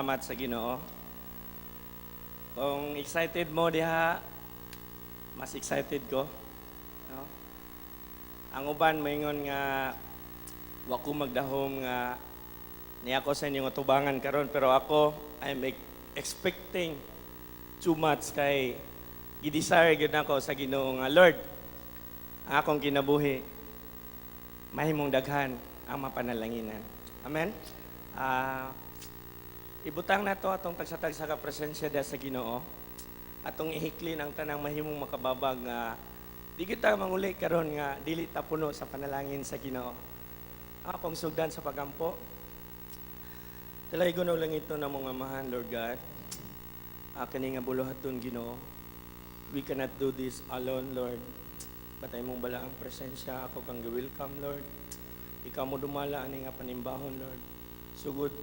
salamat sa Ginoo. Kung excited mo diha, mas excited ko. No? Ang uban moingon nga wa ko magdahom nga niya ko sa inyong tubangan karon, pero ako expecting too much kay gidesire gyud nako sa Ginoo nga Lord, ang akong kinabuhi mahimong daghan ang mapanalanginan. Amen. Ibutang na to atong tagsa-tagsa ka presensya da sa Ginoo. Atong ihiklin ang tanang mahimong makababag nga di kita manguli karon nga dili ta puno sa panalangin sa Ginoo. Akong sugdan sa pagampo. Talay ko lang ito na mga amahan, Lord God. Kani nga buluhaton Ginoo. We cannot do this alone, Lord. Batay mong bala ang presensya, ako kang welcome, Lord. Ikaw mo dumala ani nga panimbahon, Lord. Sugod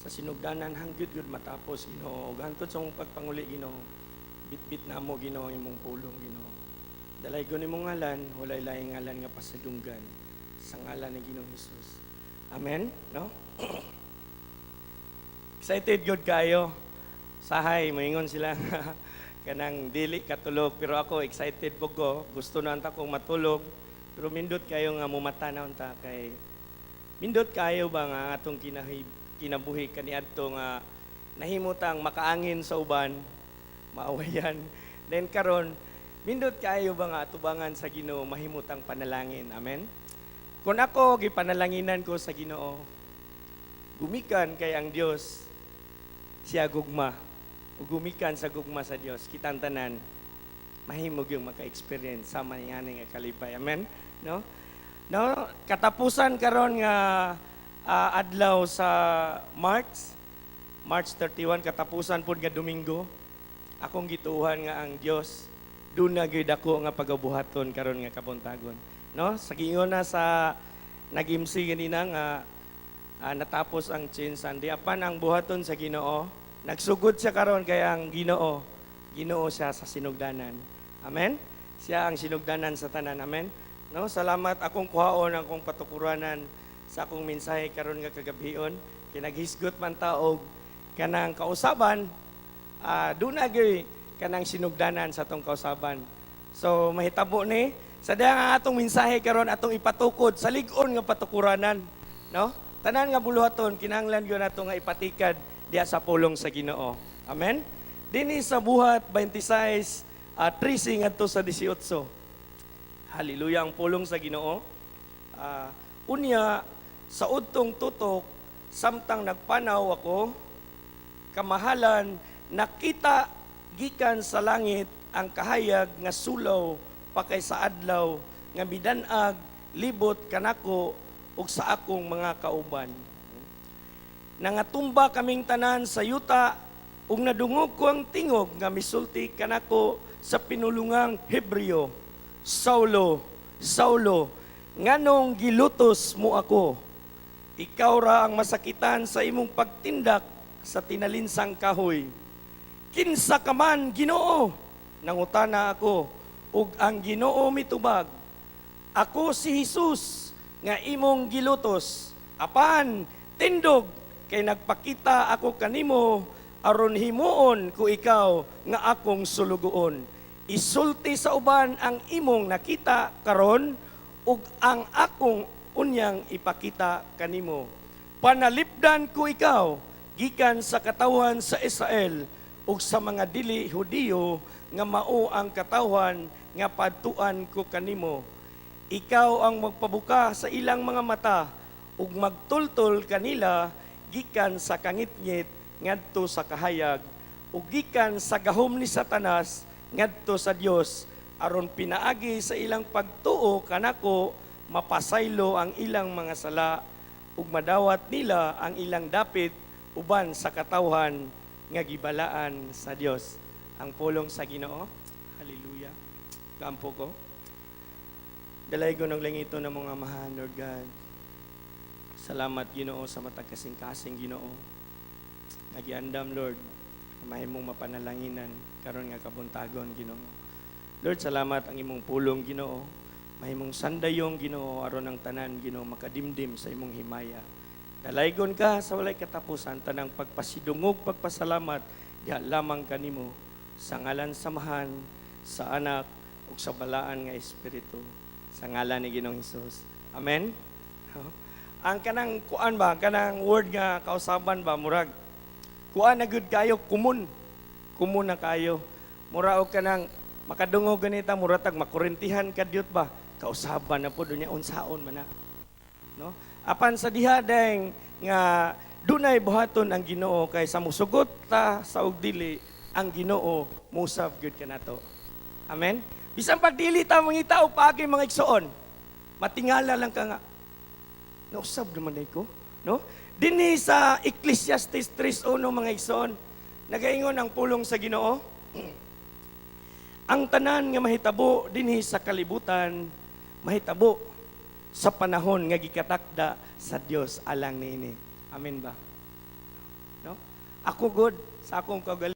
sa sinugdanan hanggid gud matapos Ginoo, ug hantod sa mong pagpanguli Ginoo, bitbit na mo Ginoo imong pulong Ginoo. Dalay ko nimong ngalan, walay laing ngalan nga pasadunggan sa ngalan ni Ginoong Hesus. Amen, no? Excited gud kayo. Sahay moingon sila kanang dili katulog, pero ako excited po ko. Gusto na anta kong matulog, pero mindot kayo nga mumata na unta kay mindot kayo ba nga atong kinabuhi kaniadto nga nahimutang makaangin sa uban, maawayan. Then karon, mindot kayo ba nga atubangan sa Ginoo mahimutang panalangin. Amen. Kung ako gipanalanginan ko sa Ginoo, gumikan kay ang Dios siya gugma. Ug gumikan sa gugma sa Dios, kitang tanan mahimog yung maka-experience sama niya nga kalipay. Amen. No? No, katapusan karon nga adlaw sa March 31, katapusan po nga Domingo, akong gituuhan nga ang Dios doon na gyud ako nga pagabuhaton karon nga kabuntagon. No, sa giingon na sa nag-MC ganina nga natapos ang Chin Sunday, apan ang buhaton sa Ginoo, nagsugod siya karon kay ang Ginoo siya sa sinugdanan. Amen. Siya ang sinugdanan sa tanan. Amen. No, salamat akong kuhaon ang akong patukuranan sa akong mensahe karon nga kagabion. Kinaghisgot man taog kanang kausaban, doon na gyud kanang sinugdanan sa atong kausaban. So mahitabo ni sa diha nga atong mensahe karon atong ipatukod sa lig-on nga patukuranan, no? Tanan nga buluhaton kinahanglan gyud nato nga ipatikad diha sa pulong sa Ginoo. Amen. Dinhi sa buhat 26 13 ngadto sa 18. Hallelujah ang pulong sa Ginoo. Unya sa udtong tutok samtang nagpanaw ako, kamahalan nakita gikan sa langit ang kahayag nga sulaw pakay sa adlaw nga midan-ag libot kanako ug sa akong mga kauban. Nangatumba kaming tanan sa yuta ug nadungog ko ang tingog nga misulti kanako sa pinulungang Hebreo, Saulo, Saulo, nganong gilutos mo ako? Ikaw ra ang masakitan sa imong pagtindak sa tinalinsang kahoy. Kinsa ka man, Ginoo? Nangutana ako, ug ang Ginoo mitubag. Ako si Jesus nga imong gilutos. Apan, tindog, kay nagpakita ako kanimo aron himuon ko ikaw nga akong sulugoon. Isulti sa uban ang imong nakita karon ug ang akong unyang ipakita kanimo. Panalipdan ko ikaw gikan sa katawhan sa Israel ug sa mga dili Hudiyo nga mao ang katawhan nga padtuan ko kanimo. Ikaw ang magpabuka sa ilang mga mata ug magtultol kanila gikan sa kangitngit ngadto sa kahayag ug gikan sa gahom ni Satanas ngadto sa Dios aron pinaagi sa ilang pagtuo kanako mapasaylo ang ilang mga sala ug madawat nila ang ilang dapit uban sa katawhan nga gibalaan sa Dios. Ang pulong sa Ginoo. Hallelujah. Kampo ko. Dalay ko naglangito ng mga amahan, Lord God. Salamat Ginoo sa matag kasing-kasing Ginoo. Nagiandam Lord, mahimong mapanalanginan karon nga kabuntagon Ginoo. Lord, salamat ang imong pulong Ginoo. Mahimong sandayong Ginoo aron ang tanan Ginoo makadimdim sa imong himaya. Dalaygon ka sa walay katapusan, tanang pagpasidungog, pagpasalamat, diha lamang kanimo sa ngalan samahan, sa anak, ug sa balaan nga Espiritu, sa ngalan ni Ginoong Hesus. Amen? Ang kanang kuan ba, kanang word nga kausaban ba, murag, kuan na good kayo, kumun na kayo. Mura og kanang makadungog ganita, muratag makurentihan ka diot ba, kausaban na po doon niya, unsaon man na. No? Apan sa diha deng nga dunay buhaton ang Ginoo kay sa musugot ta sa ug dili ang Ginoo musab gyud kanato. Amen. Bisan pag dili ta mangita og paagi mga igsoon, matingala lang ka nga nausab naman ko, no? Dinhi sa Ecclesiastes 3:1 mga igsoon, nagaingon ang pulong sa Ginoo. Ang tanan nga mahitabo dinhi sa kalibutan, mahitabo sa panahon nga gikatakda sa Dios alang niini. Amen ba? No? Ako good sa akong kaugalingon.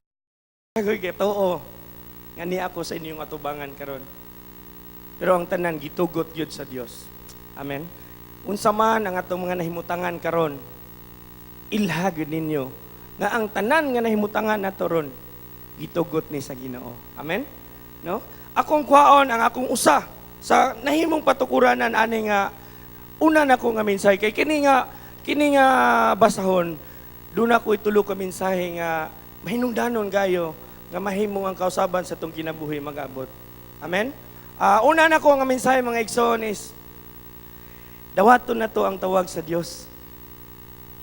Ako'y gitoo nga ni ako sa inyong atubangan karon. Pero ang tanan gitugot gyud sa Dios. Amen. Unsa man ang atong mga nahimutangan karon, ilha gyud ninyo nga ang tanan nga nahimutangan nato ron gitugot ni sa Ginoo. Amen. No? Akong kuhaon ang akong usa sa nahimong patukuranan ani nga una na ko nga mensahe kay kini nga basahon doon ako itulo ka mensahe nga mahinungdanon gayo nga mahimong ang kausaban sa tong kinabuhi mag-abot. Amen. Una na ko nga mensahe mga igsoon is dawaton na to ang tawag sa Dios.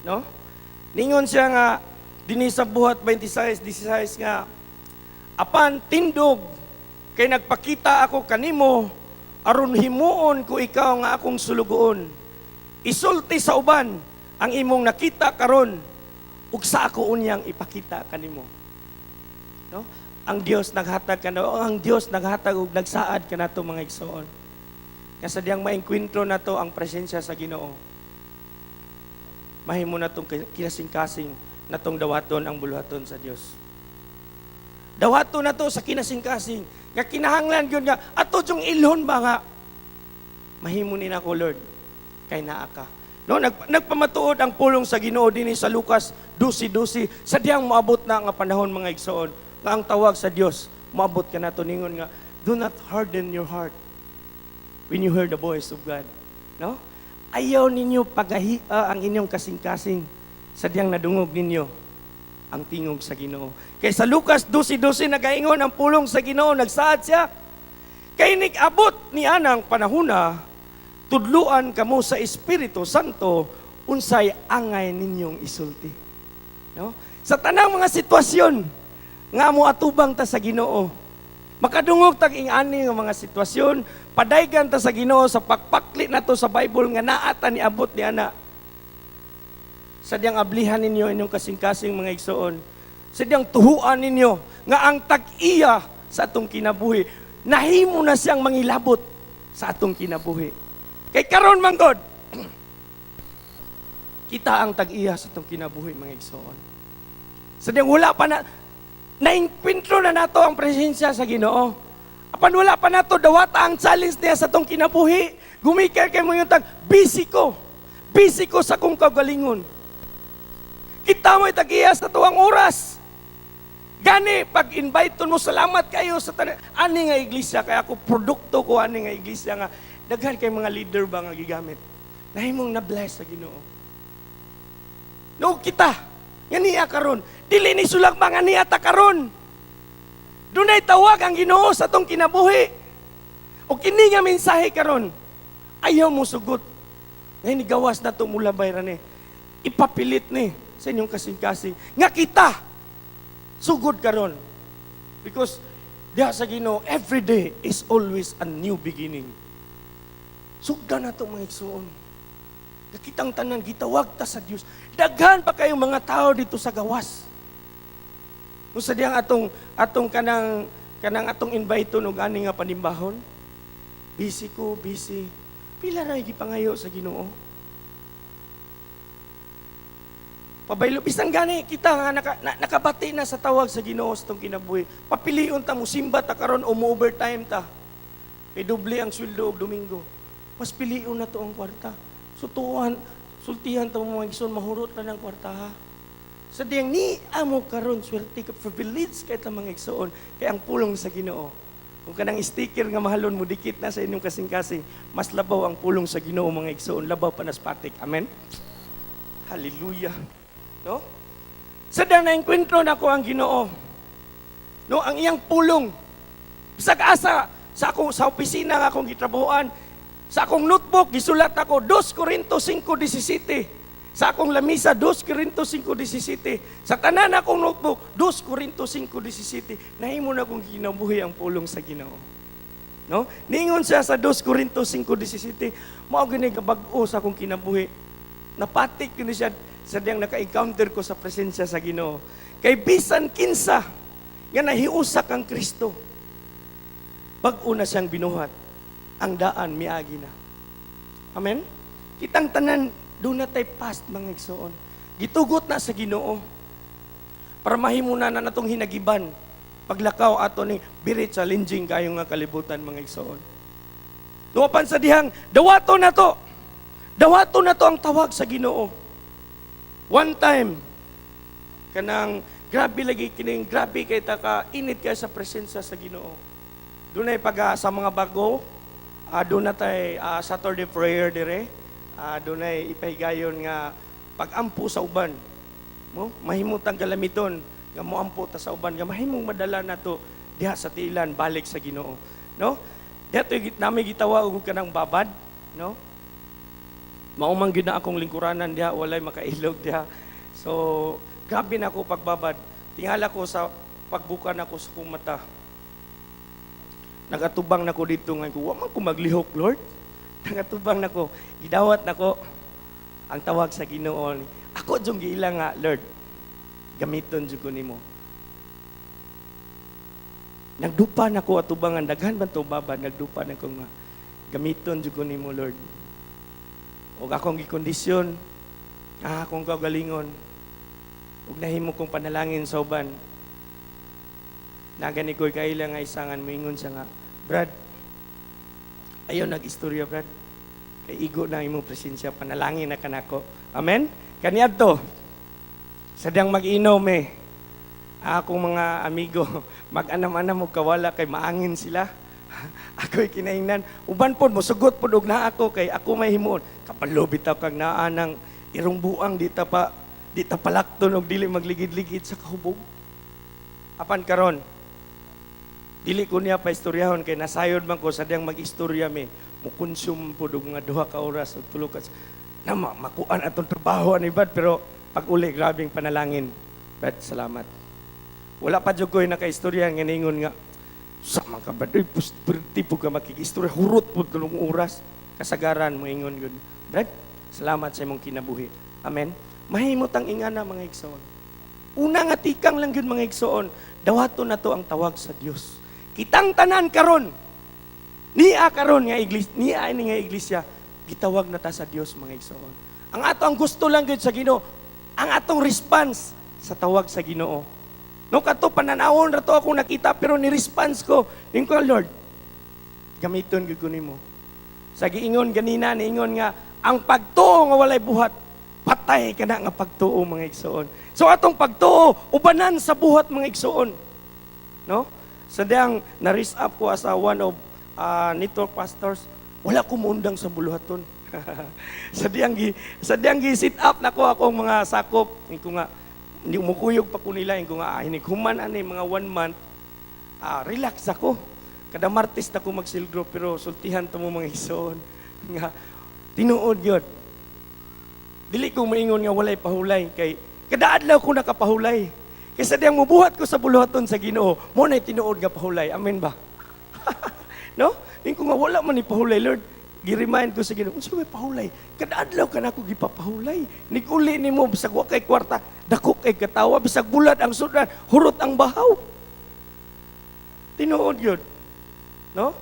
No? Ningon siya nga dinhi sa buhat 26:16 nga apan tindog kay nagpakita ako kanimo aron himuon ko ikaw nga akong sulugoon. Isulti sa uban ang imong nakita karon ug sa ako unyang ipakita kanimo. No? Ang Dios naghatag kanato, ang Dios naghatag ug nagsaad kanato mga igsoon. Kasadyang maengkwentro nato ang presensya sa Ginoo. Mahimo natong kinasingkasing natong dawaton ang buluhaton sa Dios. Dawaton nato sa kinasingkasing nga kinahanglan gyud nga ato jung ilhon ba nga mahimo ni nako Lord kay naa ka. No, nagpamatuod ang pulong sa Ginoo dinhi sa Lucas 12:12 sadyang moabot na nga panahon mga igsoon nga ang tawag sa Dios moabot kanato ningon nga do not harden your heart when you hear the voice of God. No? Ayaw ninyo pagahia ang inyong kasing-kasing sadyang nadungog ninyo ang tingog sa Ginoo. Kay sa Lucas 12:12 nagaingon ang pulong sa Ginoo, nagsaad siya, kay nig-abot ni anang panahuna, tudluan kamo sa Espiritu Santo, unsay angay ninyong isulti. No? Sa tanang mga sitwasyon, nga mo atubang ta sa Ginoo, makadungog tag ing-ani nga mga sitwasyon, padaygan ta sa Ginoo sa pagpakli nato sa Bible nga naata ni abot ni ana. Sadyang ablihan ninyo inyong kasing-kasing mga igsoon. Sadyang tuhuan ninyo nga ang tag-iya sa atong kinabuhi. Nahimo na siyang mangilabot sa atong kinabuhi. Kay karon man God, kita ang tag-iya sa atong kinabuhi mga igsoon. Sadyang wala pa na, naingkwentro na nato ang presensya sa Ginoo. Apan wala pa nato dawata ang challenge niya sa atong kinabuhi. Gumikay kay mo yung tag, busy ko sa akong kagalingon. Kita mo'y tag-iya sa tuwang oras. Gani, pag-invite mo, salamat kayo sa ani nga iglesia, kaya ako produkto ko ani nga iglesia nga, daghan kay mga leader ba nga gigamit. Nahimong na-bless sa Ginoo. No, kita, nga niya karon. Dili ni sulag ba nga niya ta karon. Dunay tawag ang Ginoo sa tong kinabuhi. O kini nga mensahe karon, ayaw mo sugot. Ngayon, gawas na ito mula bayran eh. Ipapilit ni sa inyong kasing-kasing. Nga kita, sugod karon. Because diha sa Ginoo, every day is always a new beginning. Sugda na ito mga igsoon. Nakitang tanan, gitawag ta sa Diyos. Daghan pa kayong mga tao dito sa gawas. Kung sa diyang atong kanang atong invite no gani nga panimbahon. Busy. Pila ra gipangayo sa Ginoo. Pabaylo bisan gani kita nga nakabati na sa tawag sa Ginoo sa tong kinabuhi. Papilion ta mo simba ta karon o mo overtime ta. Kay doble ang sweldo og Domingo. Mas pilion na to ang kwarta. sultihan ta mo mga igsoon, mahurot na ng kwarta ha. Sa diyang ni amo karon swerte ka privilege kay ta mga igsoon kay ang pulong sa Ginoo. Kung kanang sticker nga mahalon mo dikit na sa inyong kasing-kasing, mas labaw ang pulong sa Ginoo mga igsoon, labaw pa na spatik. Amen. Hallelujah. No? Sa diyang naengkwentro na ko ang Ginoo. No, ang iyang pulong sa asa sa opisina nga akong gitrabahoan, sa akong notebook gisulat ako 2 Corintos 5:17. Sa akong lamisa 2 Corintos 5:17. Sa tanan akong notebook 2 Corintos 5:17. Nahimo na akong kinabuhi ang pulong sa Ginoo. No? Ningon siya sa 2 Corintos 5:17, mao gani kabag-o sa akong kinabuhi. Napatik kini siya sa diyang naka-encounter ko sa presensya sa Ginoo. Kay bisan kinsa nga nahiusa kang Kristo, bag-o na siyang binuhat, ang daan miagi na. Amen? Kitang tanan, doon na tayo past mga igsoon. Gitugot na sa Ginoo. Para mahimuna na natong hinagiban, paglakaw ato ni very challenging kayo nga kalibutan mga igsoon. Duwapan sa dihang, dawato na to. Dawato na to ang tawag sa Ginoo. One time, kanang grabe lagi kining grabe kay ta ka init kay sa presensya sa Ginoo. Dunay pag sa mga bago, doon na tay Saturday prayer dire. Dunay ipahigayon nga pag-ampo sa uban. Mo mahimutang kalamiton nga moampo ta sa uban nga mahimong madala nato diha sa tilan balik sa Ginoo, no? Diha to nami gitawag og kanang babad, no? Mao man gyud na akong lingkuranan diha, walay makailog diha. So grabe na ako pagbabad. Tingala ko sa pagbuka na ko sa kong mata. Nagatubang na ko dito nga ko, wa man ko maglihok, Lord. Nagatubang na ko, gidawat na ko ang tawag sa Ginoo. Ako jung giila nga, Lord, gamiton jud ko nimo. Nagdupa na ko atubangan, daghan man to babad, nagdupa na ko nga, gamiton jud ko nimo, Lord. O akong gikondisyon, akong kagalingon, ug nahimo kong panalangin sa uban. Nagani ko'y kaila nga isangan moingon siya nga, Brad, ayaw nag-istorya, Brad. Kay igo na imong presensya, panalangin na kanako. Amen? Kaniadto, sadyang mag-inom akong mga amigo, mag-anam-anam og kawala kay maangin sila. Ako'y kinahingnan. Uban po, musugot po og na ako kay ako may himuon. Kapalo bitaw kag naa ng irong buang di ta palakton og dili magligid-ligid sa kahubog. Apan karon, dili ko niya pa istoryahon kay nasayod man ko sa diyang mag-istorya mukonsume po og mga 2 ka oras og 3 ka na makuan atong trabaho ani Brad, pero pag uli grabing panalangin. Brad, salamat. Wala pa jud ko'y naka-istorya nga ningon nga sa mga Brad, tipo ka makikistorya, hurot po tulong oras kasagaran mo ingon yun. Brad, salamat sa imong kinabuhi. Amen. Mahimot ang ingana mga igsoon. Una nga tikang lang yun mga igsoon, dawato na to ang tawag sa Dios. Kitang tanan karon, niya karon nga iglesia, niya nga iglesia, gitawag na ta sa Dios mga igsoon. Ang ato ang gusto lang gyud sa Ginoo, ang atong response sa tawag sa Ginoo. No kato pananawon ra to ako nakita pero ni-response ko, ning ko Lord, gamiton gyud ko nimo. Sa giingon ganina niingon nga ang pagtuo nga walay buhat, patay ka na nga pagtuo mga igsoon. So atong pagtuo, ubanan sa buhat mga igsoon. No? Sa diyang na-raise up ko as one of network pastors, wala ko muundang sa buluhaton. sa diyang gi-sit up na ko akong mga sakop. Ko nga, hindi umukuyog pa ko nila. Ko nga, hinighuman ani mga 1 month, relax ako. Kada Martes na ko mag-silgro, pero sultihan to mo mga igsoon. Nga, tinuod yun. Dili ko maingon nga walay pahulay kay kada adlaw ko nakapahulay. Kaysa diyang mubuhat ko sa buluhaton sa Ginoo, mo na tinuod nga pahulay. Amen ba? No? Din ko nga wala man ni pahulay, Lord. Gi-remind ko sa Ginoo, unsa may pahulay? Kada adlaw ka nako gipapahulay. Niguli nimo bisag wa kay kwarta, dako kay katawa, bisag bulad ang sudan, hurot ang bahaw. Tinuod yun. No?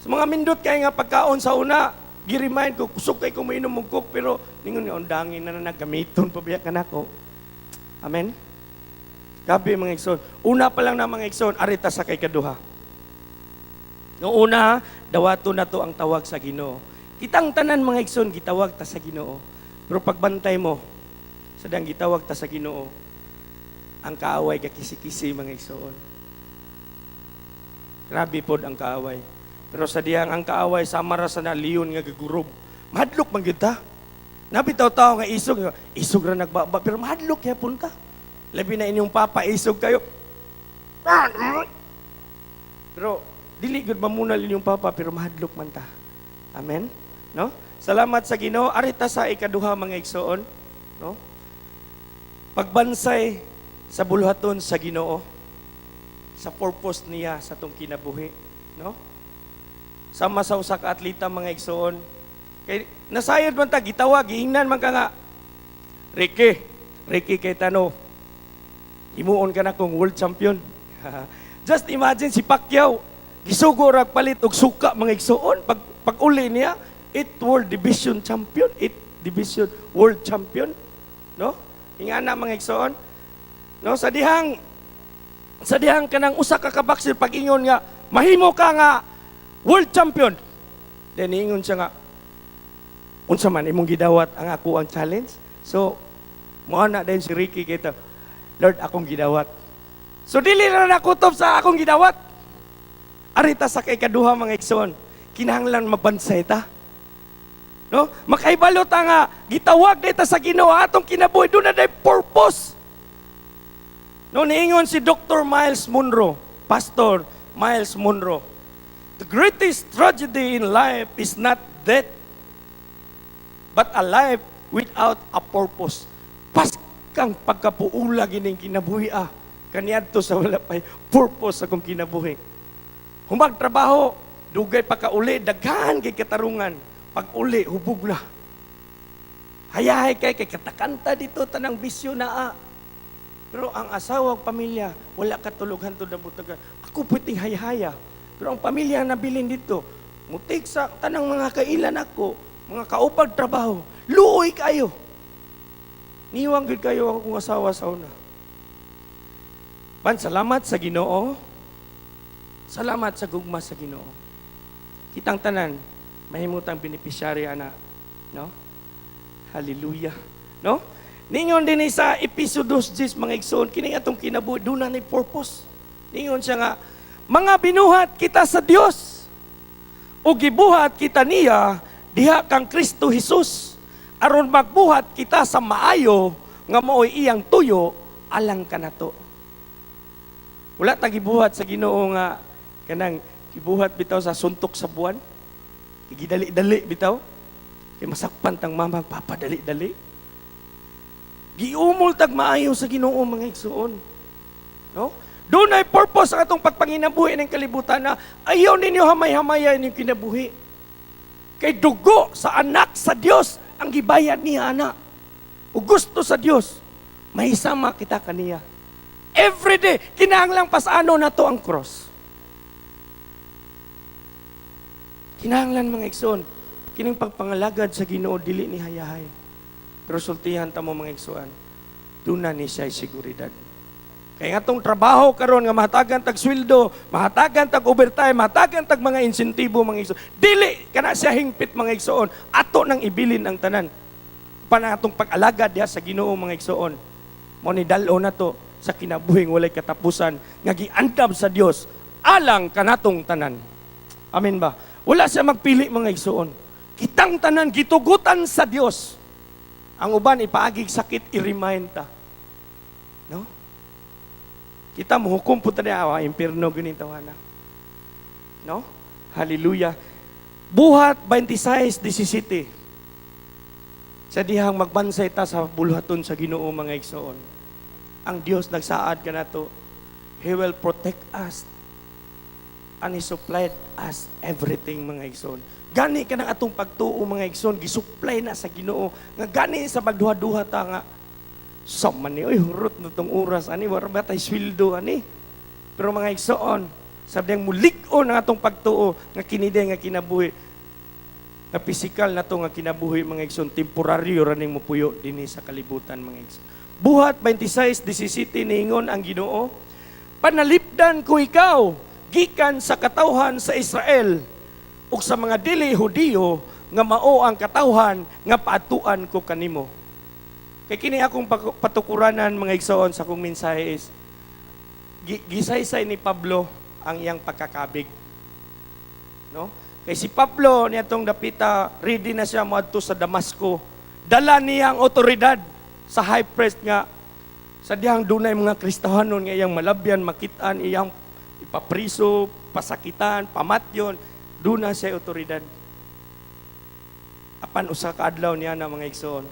Sa mga mindot kay nga pagkaon sa una, gi-remind ko, kusog kay ko mainom og coke, pero ningon nga undangin na nagamiton pa biya kanako. Amen. Gabi mga igsoon. Una pa lang na mga igsoon, arita sa kay kaduha. Noong una, dawato na to ang tawag sa Ginoo. Kitang tanan mga igsoon, gitawag ta sa Ginoo. Pero pagbantay mo, sadang gitawag ta sa Ginoo, ang kaaway kisi-kisi mga igsoon. Grabe pod ang kaaway. Pero sa diyang ang kaaway samara sa na leon nga gagurob. Mahadlok man gyud ta. Nabitaw tao nga isog ra nagbaba pero mahadlok yapon ka. Labi na inyong papa isog kayo. Pero dili gud mamunal inyong papa pero mahadlok man ta. Amen. No? Salamat sa Ginoo. Arita sa ikaduha mga igsoon, no? Pagbansay sa buluhaton sa Ginoo sa purpose niya sa tong kinabuhi, no? Sama sa usa ka atleta mga igsoon. Kay nasayod man ta gitawag, giingnan man ka nga. Ricky Cayetano. Himuon ka na kong world champion. Just imagine si Pacquiao, gisugo ra palit og suka mga igsoon pag uli niya 8 world division champion, 8 division world champion, no? Ingana mga igsoon. No, sa dihang kanang usa ka boxer pag-ingon nga mahimo ka nga world champion. Then ingon siya nga unsa man imong gidawat ang ako ang challenge. So mo na din si Ricky kita, Lord akong gidawat. So dili na nakutob sa akong gidawat. Arita sa kay kaduha mga igsoon, kinahanglan mabansay ta. No? Makaibalo ta nga gitawag dita sa Ginoo atong kinabuhi do na day purpose. No, niingon si Dr. Miles Monroe, Pastor Miles Monroe, the greatest tragedy in life is not death, but a life without a purpose. Paskang pagkapuula gining kinabuhi kaniadto sa wala pay purpose sa kong kinabuhi. Humag trabaho, dugay pa ka uli, daghan kay katarungan. Pag uli, hubog na. Hayahay kay katakanta dito tanang bisyo na Pero ang asawa at pamilya, wala katulugan to na butagan. Ako pwedeng hayhaya. Pero ang pamilya na bilin dito, mutik sa tanang mga kailan ako, mga kaupag trabaho, luoy kayo. Niwang gud kayo akong asawa sa una. Salamat sa Ginoo. Salamat sa gugma sa Ginoo. Kitang tanan, mahimutang beneficiary ana, no? Hallelujah, no? Ningon din sa Episodos 10 mga igsoon, kini atong kinabuhi doon na ni purpose. Ningon siya nga, mga binuhat kita sa Dios o gibuhat kita niya diha kang Kristo Jesus aron magbuhat kita sa maayo nga maoy iyang tuyo alang kanato. Wala ta gibuhat sa Ginoo nga kanang gibuhat bitaw sa suntok sa buwan. Gidali-dali bitaw. Kay masakpan tang mama papa dali-dali. Giumol tag maayo sa Ginoo mga igsoon. No? Doon ay purpose ang atong pagpanginabuhi ng kalibutan na ayaw ninyo hamay-hamayan yung kinabuhi. Kay dugo sa anak sa Dios ang gibayad niya anak. O gusto sa Dios, mahisama kita kaniya. Every day, kinahanglang pasano na to ang cross. Kinahanglan mga igsoon, kining pagpangalagad sa Ginoo dili ni hayahay. Pero sultihan ta mo mga igsoon, doon na ni siya seguridad. Kaya nga itong trabaho karon nga mahatagan tag sweldo, mahatagan tag overtime, mahatagan tag mga insentibo mga igsoon. Dili kana siya hingpit mga igsoon, ato nang ibilin ang tanan. Panatong pag-alagad diha sa Ginoo mga igsoon. Mo ni dal-o na to sa kinabuhing walay katapusan nga giandam sa Dios alang kanatong tanan. Amen ba? Wala siya magpili mga igsoon. Kitang tanan gitugutan sa Dios. Ang uban ipaagig sakit i-remind ta. No? Kita mo hukom po tayo impierno ganin tawana. No? Hallelujah. Buhat 26:17. Sa dihang magbansay ta sa buluhaton sa Ginoo mga igsoon. Ang Dios nagsaad kanato. He will protect us. And He supplied us everything mga igsoon. Gani ka ng atong pagtuo mga igsoon, gisupply na sa Ginoo. Nga gani sa magduha-duha ta nga, man ni, oy, hurot na tong oras, ani, wala ba tayo sweldo, ani. Pero mga igsoon, sabi niyang mulig-o na atong pagtuo, nga kinide nga kinabuhi, nga physical na to nga kinabuhi mga igsoon, temporaryo raning mupuyo din sa kalibutan mga igsoon. Buhat 26:17 niingon ang Ginoo, panalipdan ko ikaw, gikan sa katawhan sa Israel, ug sa mga dili Hudiyo nga mao ang katawhan nga paatuan ko kanimo. Kay kini akong patukuranan mga igsoon sa akong mensahe is gisaysay ni Pablo ang iyang pagkakabig. No? Kay si Pablo niyatong dapita ready na siya moadto sa Damasco. Dala niya ang otoridad sa high priest nga sa dihang dunay mga Kristohanon nga iyang malabyan, makitaan, iyang ipapriso, pasakitan, pamatyon, duna siya otoridad. Apan usa ka adlaw niya na mga igsoon,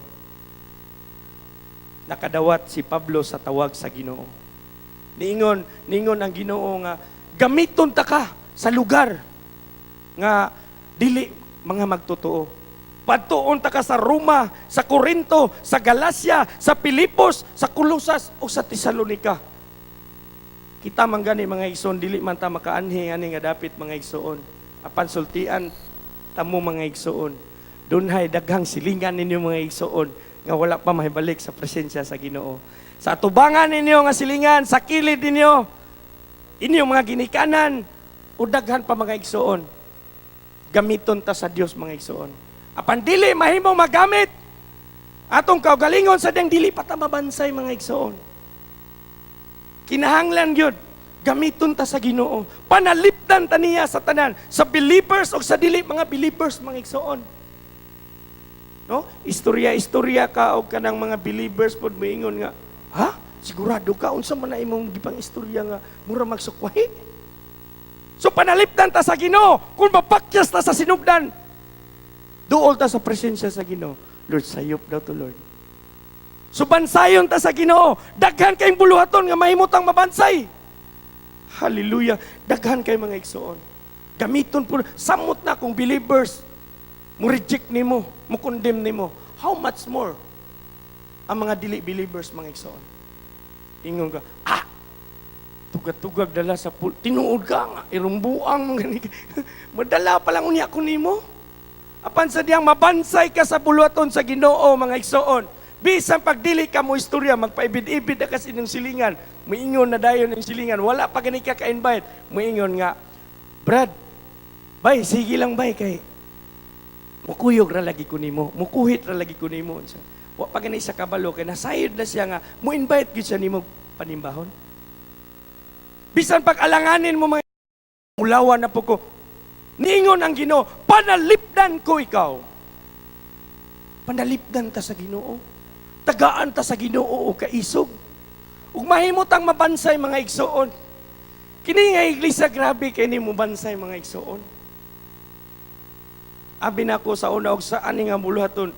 nakadawat si Pablo sa tawag sa Ginoo. Niingon ang Ginoo nga gamiton ta ka sa lugar nga dili mga magtotoo. Padtuon ta ka sa Roma, sa Corinto, sa Galacia, sa Pilipos, sa Colosas o sa Tesalonica. Kita man gani mga igsoon, dili man ta makaanhi ani nga dapit mga igsoon. Apan sultian tamo mga igsoon. Dunhay daghang silingan ninyo mga igsoon nga wala pa mahibalik sa presensya sa Ginoo. Sa tubangan ninyo nga silingan, sa kilid ninyo, inyong mga ginikanan, o daghan pa mga igsoon. Gamiton ta sa Dios mga igsoon. Apan dili mahimo magamit atong kaugalingon sa diyang dili pa ta mabansay mga igsoon. Kinahanglan gyud gamiton ta sa Ginoo. Panalipdan ta niya sa tanan, sa believers o sa dili mga believers mga igsoon. No? Istorya ka o kanang mga believers pod moingon nga, ha? Sigurado ka unsa man na imong gipang istorya nga mura magsukwahi? So panalipdan ta sa Ginoo, kung mapakyas ta sa sinugdan, duol ta sa presensya sa Ginoo. Lord, sayop daw to Lord. So bansayon ta sa Ginoo, daghan kayong buluhaton nga mahimutang mabansay. Hallelujah. Daghan kay mga igsoon. Gamiton po, samot na kung believers, mo reject nimo, mo condemn nimo. How much more ang mga dili believers mga igsoon? Ingon ka, tugag-tugag dala sa tinuod ka nga, irumbuang mga madala pa lang unya ko nimo. Apan sa diyang mabansay ka sa buluhaton sa Ginoo mga igsoon. Bisan pagdili ka mo istorya, magpaibid-ibid na kasi ng silingan. Muingon na dayon ng silingan, wala pa gani ka ka-invite. Muingon nga, Brad, bay, sige lang bay kay mukuyog ra lagi ko nimo, mukuhit ra lagi ko nimo. Wa pa gani sa kabalo kay nasayod na siya nga mo-invite gyud siya nimo panimbahon. Bisan pag alanganin mo mga mulawan na po ko. Niingon ang Ginoo, panalipdan ko ikaw. Panalipdan ta sa Ginoo. Tagaan ta sa Ginoo o kaisog. Ug mahimutang mabansay mga igsoon. Kini nga iglesia grabe kay nimo bansay mga igsoon. Abi na ko sa una og sa ani nga buluhaton,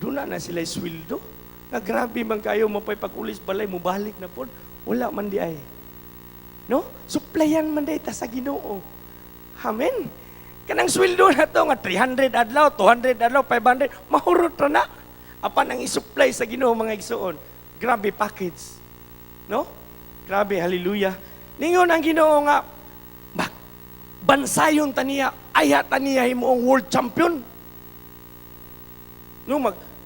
duna na sila sweldo. Nga grabe man kayo mapay pag-ulis balay mo balik na pod. Wala man di ay. No? Suplayan man day ta sa Ginoo. Amen. Kanang sweldo na to nga 300 adlaw, 200 adlaw, 500, mahurot ra na. Apan ang isupply sa Ginoo mga igsoon. Grabe package. No? Grabe, hallelujah. Ningon ang Ginoo nga, bansayon taniya, aya taniya himuong world champion. No,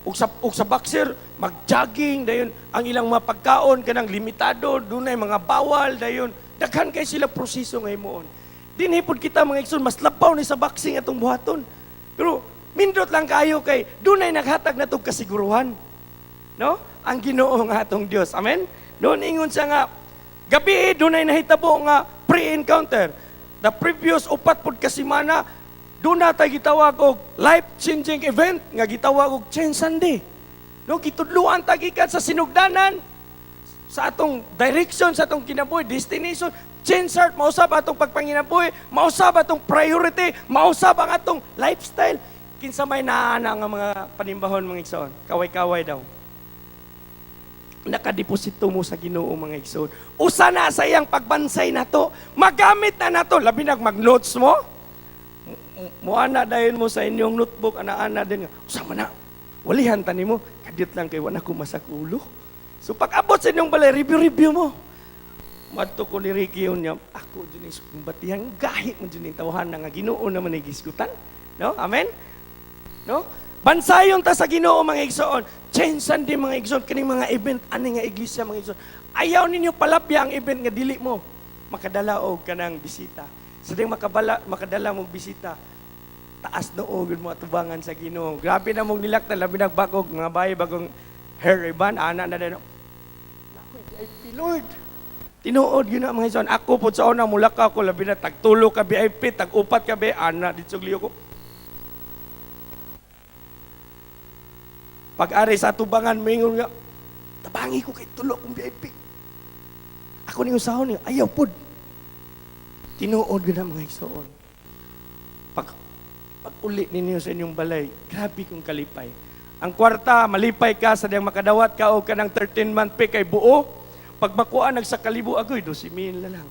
ug sa boxer, mag-jogging dayon ang ilang mga pagkaon kanang limitado, dunay mga bawal dayon. Daghan kay sila proseso nga himuon. Dinhi pod kita mga igsoon, mas labaw ni sa boxing atong buhaton. Pero mindot lang kayo kay dunay naghatag na tong kasiguruhan. No? Ang Ginoo nga atong Dios. Amen. Doon ingon siya nga gabi dunay nahitabo nga pre-encounter. The previous upat pod ka semana, doon na tayo gitawag og life-changing event nga gitawag og Change Sunday. No, gitudluan ta gikan sa sinugdanan sa atong direction, sa atong kinabuhi, destination, change heart, mausab atong pagpanginabuhi, mausab atong priority, mausab ang atong lifestyle. Kinsa may naana nga mga panimbahon mga igsoon, kaway-kaway daw. Nakadeposito mo sa Ginoo mga igsoon. Usa na sa iyang pagbansay nato, magamit na nato, labi nag mag-notes mo. Muana dayon mo sa inyong notebook, ana-ana din nga. Usa man na, walihan ta nimo, kadit lang kay wala ko masakulo. So pag abot sa inyong balay, review mo. Madto ko ni Ricky yun niya, ako dyan yung batihan, gahi mo dyan yung tawahan nga Ginoo naman ay giskutan. No? Amen? No? Bansayon ta sa Ginoo mga igsoon. Change Sunday mga igsoon, kaning mga event, ani nga iglesia mga igsoon. Ayaw ninyo palapya ang event nga dili mo. Makadala og kanang bisita. Sa ding makadala mong bisita, taas noo gyud mo atubangan sa Ginoo. Grabe na mong nilaktan labi nagbagog mga bayi bagong hair ribbon ana na dano. Naku, VIP Lord. Tinuod gyud na mga igsoon. Ako pud sa una mulakaw ko labi na tagtulo ka VIP, tag-upat ka be ana dito liyo ko. Pag-ari sa atubangan mingon nga tabangi ko kay tulo kong VIP. Ako ning usahon ni ayaw pud. Tinuod gyud na mga igsoon. Pag uli ninyo sa inyong balay, grabe kong kalipay. Ang kwarta, malipay ka sa diyang makadawat ka o ka ng 13-month pay kay buo. Pag makuha nagsa kalibo, agoy, 12,000 na lang.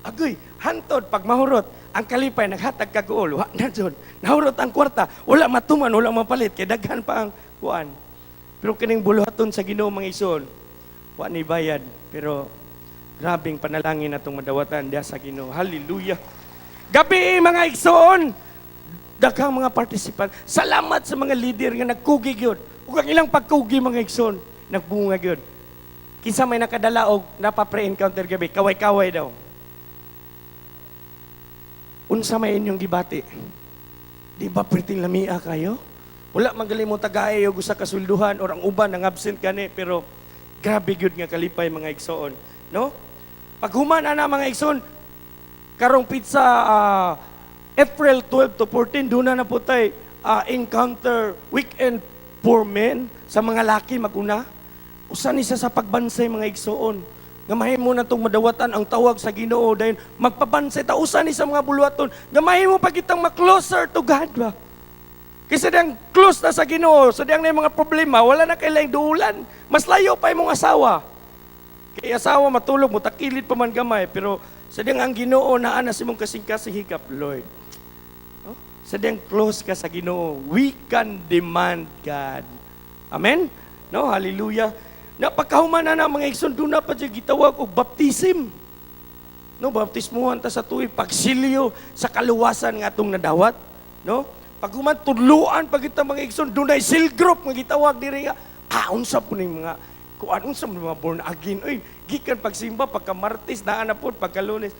Agoy, hantod, pag mahurot, ang kalipay, naghatag ka kuol, wak na dyan. Nahurot ang kwarta, wala matuman, wala mapalit, kay daghan pa ang kuan. Pero kining buluhaton sa Ginoo mga ison, wak ni bayad. Pero grabing panalangin na itong madawatan diya sa Ginoo. Hallelujah. Gabi mga igsoon, daghang mga participant. Salamat sa mga leader nga nagkugi gyud. Ug ang ilang pagkugi mga igsoon, nagbunga gyud. Kinsa may nakadala og napa-pre-encounter gabi, kaway-kaway daw. Unsa may inyong gibati? Di ba perting lamia kayo? Wala magaling mo tagaay og usa ka sulduhan or ang uban nang absent kani pero grabe gyud nga kalipay mga igsoon, no? Pag human ana mga igsoon, karong pizza April 12 to 14 doon na po tayo encounter weekend for men sa mga laki maguna. Usan isa sa pagbansay mga igsoon. Gamahin mo na itong madawatan ang tawag sa Ginoo dahil magpabansay ta usan isa mga buluhaton. Gamahin mo pag itang ma-closer to God ba? Kasi diyang close na sa Ginoo, sa diyang na mga problema, wala na kailang duulan. Mas layo pa yung asawa. Kaya asawa matulog mo, takilid pa man gamay, pero sa diyang ang Ginoo naan na si mong kasing-kasing hikap, Lord. No? Sa diyang close ka sa Ginoo, we can demand God. Amen? No, hallelujah. Na pagkahuman na mga igsoon, doon na pa siya gitawag og baptism. No, baptismuhan ta sa tuig pagsilyo sa kaluwasan nga atong nadawat, no? Pag human tudluan pag kita mga igsoon, doon ay seal group nga gitawag diri nga. Unsa po ning mga kuan unsa mga born again. Oy, gikan pagsimba pagka Martes naa na pod pagka Lunes.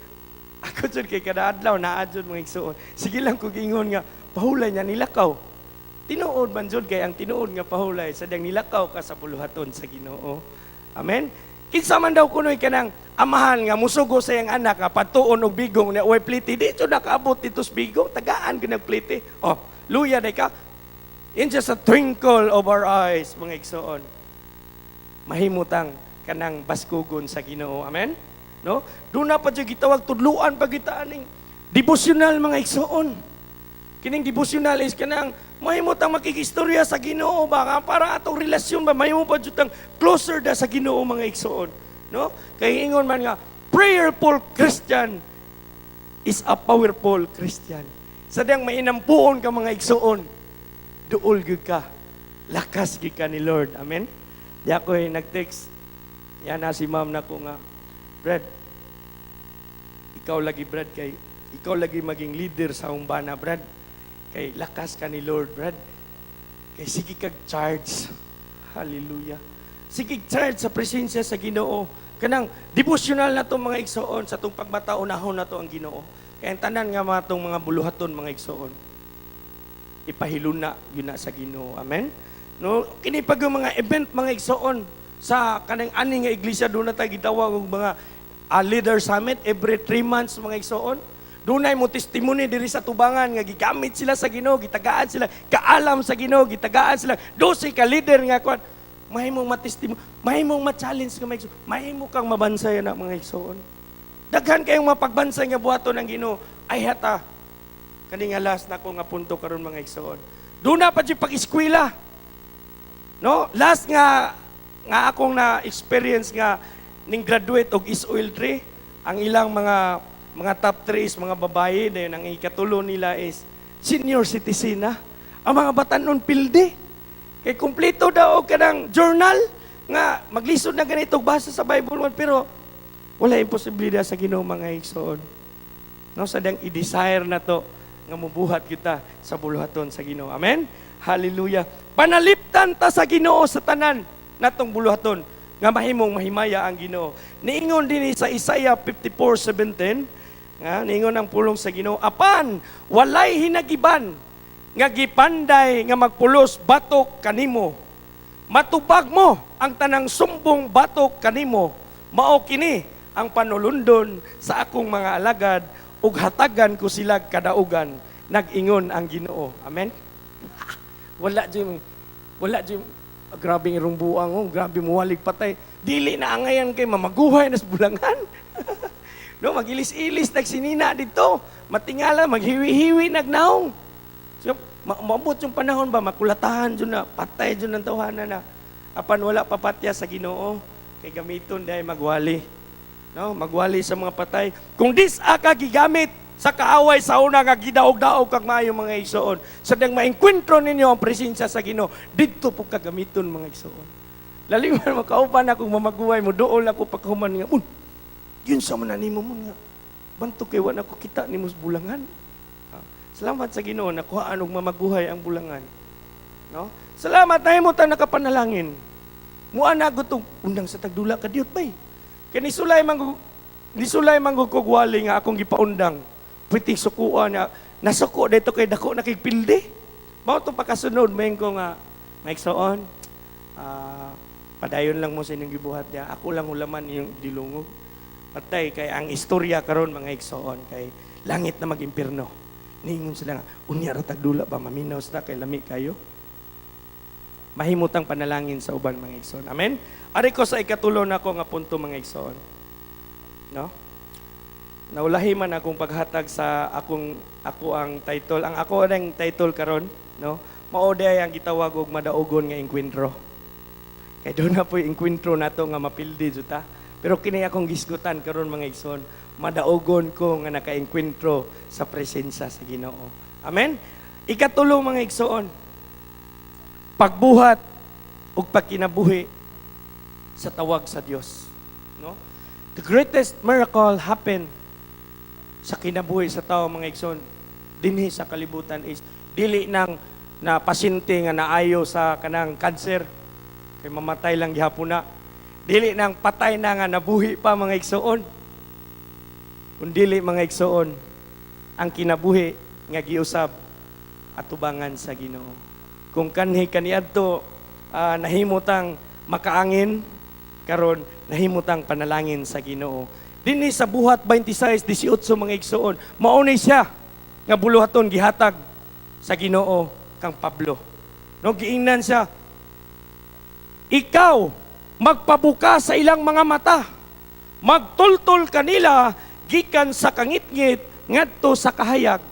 Ako jud kay kada adlaw naa jud mga igsoon. Sige lang kog ingon nga pahulay niya nilakaw. Tinuod man jud kay ang tinuod nga pahulay sa diyang nilakaw ka sa buluhaton sa Ginoo. Amen. Kinsa man daw kunoy kanang amahan nga musugo sa iyang anak nga patuon og bigong na uy pliti di jud nakaabot dito sa bigong tagaan ka pliti. Oh, luya day ka. In just a twinkle of our eyes mga igsoon. Mahimutang kanang baskugon sa Ginoo. Amen. No? Doon na pa jud gitawag tudluan pag itaning devotional mga igsoon. Kining devotional is kanang mahimutang makikistorya sa Ginoo ba para atong relasyon ba mahimo pa jud tang closer da sa Ginoo mga igsoon, no? Kay ingon man nga prayerful Christian is a powerful Christian. Sa diyang mainampuon ka mga igsoon, duol gyud ka. Lakas gyud ka ni Lord. Amen. Di ako nag-text. Yan na si ma'am na ko nga, Brad, ikaw lagi Brad kay ikaw lagi maging leader sa umbana Brad. Kay lakas ka ni Lord, Brad. Kay sige kag charge. Hallelujah. Sige charge sa presensya sa Ginoo. Kanang devotional na to mga igsoon sa tong pagmataunahon na to ang Ginoo. Kaya tanan nga mga tong mga buluhaton mga igsoon. Ipahiluna yun na sa Ginoo. Amen. No, kini pag mga event mga igsoon sa kanang ani nga iglesia doon na tayo gitawag og mga leader summit every 3 months mga igsoon. Dunay mo testimony diri sa tubangan nga gigamit sila sa Ginoo, gitagaan sila, kaalam sa Ginoo, gitagaan sila. 12 ka leader nga kuan. Mahimong matestimony, mahimong ma-challenge ka mga igsoon, mahimo kang mabansay na mga igsoon. Daghan kayong mapagbansay nga buhaton ng Ginoo. Ay hata. Kani nga last na ko nga punto karon mga igsoon. Doon na pa di pag-eskwela. No? Last nga akong na experience nga ning graduate og Is-Oil Tree, ang ilang mga top 3 is mga babae, dahil ang ikatulo nila is senior citizen na. Ang mga batanon pilde. Kay kumpleto daw ka ng journal nga maglisod na ganito basa sa Bible pero wala imposibilidad sa Ginoo mga igsoon. No, sadang i-desire na to nga mubuhat kita sa buluhaton sa Ginoo. Amen. Hallelujah. Panaliptan ta sa Ginoo sa tanan natong buluhaton nga mahimong mahimaya ang Ginoo. Niingon din sa Isaiah 54:17 nga ningon ang pulong sa Ginoo, apan walay hinagiban nga gipanday nga magpulos batok kanimo. Matubag mo ang tanang sumbong batok kanimo. Mao kini ang panulundon sa akong mga alagad ug hatagan ko sila kadaugan. Nag-ingon ang Ginoo. Amen. Wala jud grabe irong buang, grabe muwalig patay. Dili na angayan kay mamaguhay nas bulangan. No, magilis-ilis nagsinina dito. Matingala maghiwi-hiwi nagnaong. So, maabot yung panahon ba makulatahan jud na, patay jud ng tawhanan na. Apan wala papatya sa Ginoo kay gamiton dai magwali. No, magwali sa mga patay. Kung dis-a ka gigamit sa kaaway sa una nga gidaog-daog kag maayo mga igsoon. Sadang maengkwentro ninyo ang presensya sa Ginoo, didto po kagamiton mga igsoon. Lalingon makauban akong mamaguhay mo, dool ako pagkahuman nga, yun sa mananimo mo nga. Banto kay wala ko kita ni mos bulangan. Salamat sa Ginoo nakuhaan og mamaguhay ang bulangan. No? Salamat na himo ta nakapanalangin. Muana gutong undang sa tagdula ka diot bay. Kani sulay manggug kog wali nga akong gipaundang. Pwede sukuan na nasuko dito kay dako nakigpildi. Mao to pakasunod mayon ko nga maigsoon. Padayon lang mo sa inyong gibuhat niya. Ako lang hulaman yung dilungog. Patay kay ang istorya karon mga igsoon kay langit na mag-impierno. Ningon sila nga, unya ra tagdula ba maminaw sa kay lami kayo? Mahimutang panalangin sa uban mga igsoon. Amen. Ari ko sa ikatulo na ko nga punto mga igsoon. No? Naulahi man akong paghatag sa ako ang title. Ang ako ang title karon, no? Mao day ang gitawag og madaugon nga engkwentro. Kay doon na po yung engkwentro nato nga mapildi jud ta. Pero kini akong gisgutan karon mga igsoon, madaugon ko nga nakaengkwentro sa presensya sa Ginoo. Amen. Ikatulo mga igsoon, pagbuhat ug pagkinabuhi sa tawag sa Dios, no? The greatest miracle happened sa kinabuhi sa tao mga igsoon dinhi sa kalibutan is dili nang na pasyente nga naayo sa kanang cancer kay mamatay lang gihapon na. Dili nang patay na nga nabuhi pa mga igsoon. Kung dili mga igsoon ang kinabuhi nga giusab atubangan sa Ginoo. Kung kanhi kaniadto nahimutang makaangin karon nahimutang panalangin sa Ginoo. Dinhi sa buhat 26:18 mga igsoon, mao ni siya nga buluhaton gihatag sa Ginoo kang Pablo. No giingnan siya, ikaw magpabuka sa ilang mga mata, magtultol kanila gikan sa kangitngit ngadto sa kahayag,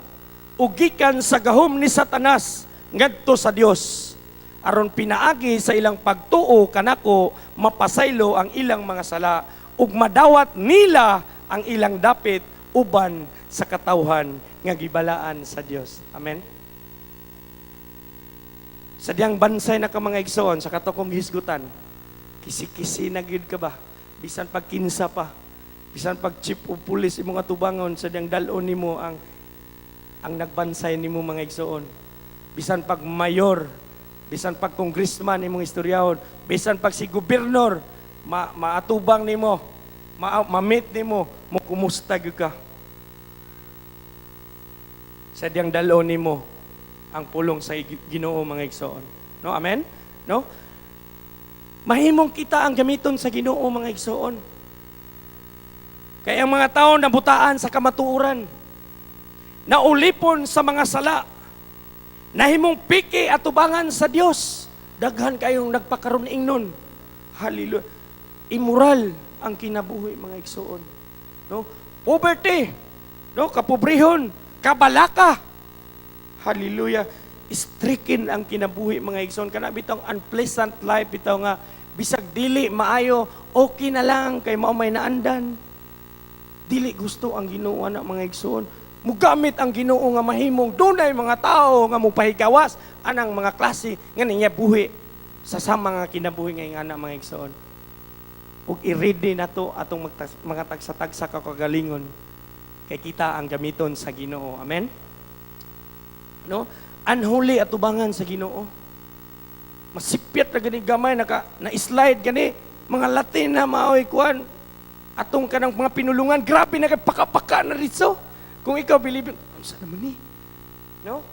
ug gikan sa gahom ni Satanas ngadto sa Dios. Aron pinaagi sa ilang pagtuo kanako mapasaylo ang ilang mga sala ug madawat nila ang ilang dapit uban sa katawhan nga gibalaan sa Dios. Amen. Sa diyang bansay na ka mga igsoon sa katokong hisgutan, kisi-kisi na gyud ka ba? Bisan pag kinsa pa, bisan pag chief o pulis imong atubangon sa diyang dalon nimo ang nagbansay nimo mga igsoon. Bisan pag mayor, bisan pag congressman imong istoryahon, bisan pag si gobernador maatubang nimo, ma-meet nimo, mo kumusta gyud ka. Sa diyang dalon nimo ang pulong sa Ginoo mga igsoon. No, amen? No? Mahimong kita ang gamiton sa Ginoo mga igsoon. Kaya ang mga tao nabutaan sa kamatuoran, naulipon sa mga sala, nahimong piki at tubangan sa Dios, daghan kayong nagpakaroon ingnon. Hallelujah. Immoral ang kinabuhi mga igsoon. No? Poverty, no? Kapobrehon, kabalaka. Hallelujah. Stricken ang kinabuhi mga igsoon. Kana bitong unpleasant life bitaw nga bisag dili maayo, okay na lang kay mao may naandan. Dili gusto ang Ginoo na mga igsoon. Mugamit ang Ginoo nga mahimong dunay mga tao nga mupahigawas anang mga klase nga niya buhi sa mga kinabuhi nga ana mga igsoon. Ug i-ready nato atong mga tagsa-tagsa kagalingon kay kita ang gamiton sa Ginoo. Amen. No? Unholy atubangan sa Ginoo. Masipyat na gani gamay na-slide gani mga Latin na maoy kuan atong kanang mga pinulungan grabe na kay paka-paka na ritso. Kung ikaw believe, ano sa naman ni? No?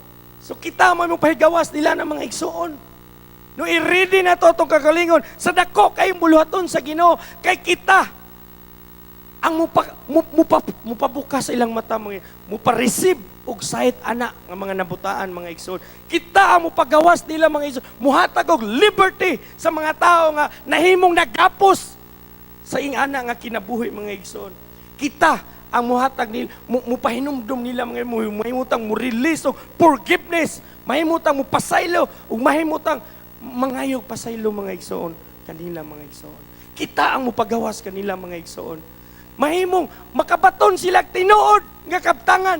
So kita mo pahigawas nila ng mga igsoon. No, i-ready na to itong kagalingon. Sa dako kayong buluhaton sa Ginoo, kay kita ang mupabukas sa ilang mata, mupa-receive og sight ana nga mga nabutaan, mga igsoon. Kita ang mupagawas nila, mga igsoon. Muhatag og liberty sa mga tao nga nahimong nagapos sa ingana nga kinabuhi, mga igsoon. Kita ang muhatag nila, mupahinumdum nila, mga mahimutang mu-release og forgiveness, mahimutang mupasaylo ug mahimutang mangayog pasaylo, mga igsoon, kanila, mga igsoon. Kita ang mupagawas kanila, mga igsoon. Mahimong makabaton sila tinuod nga kabtangan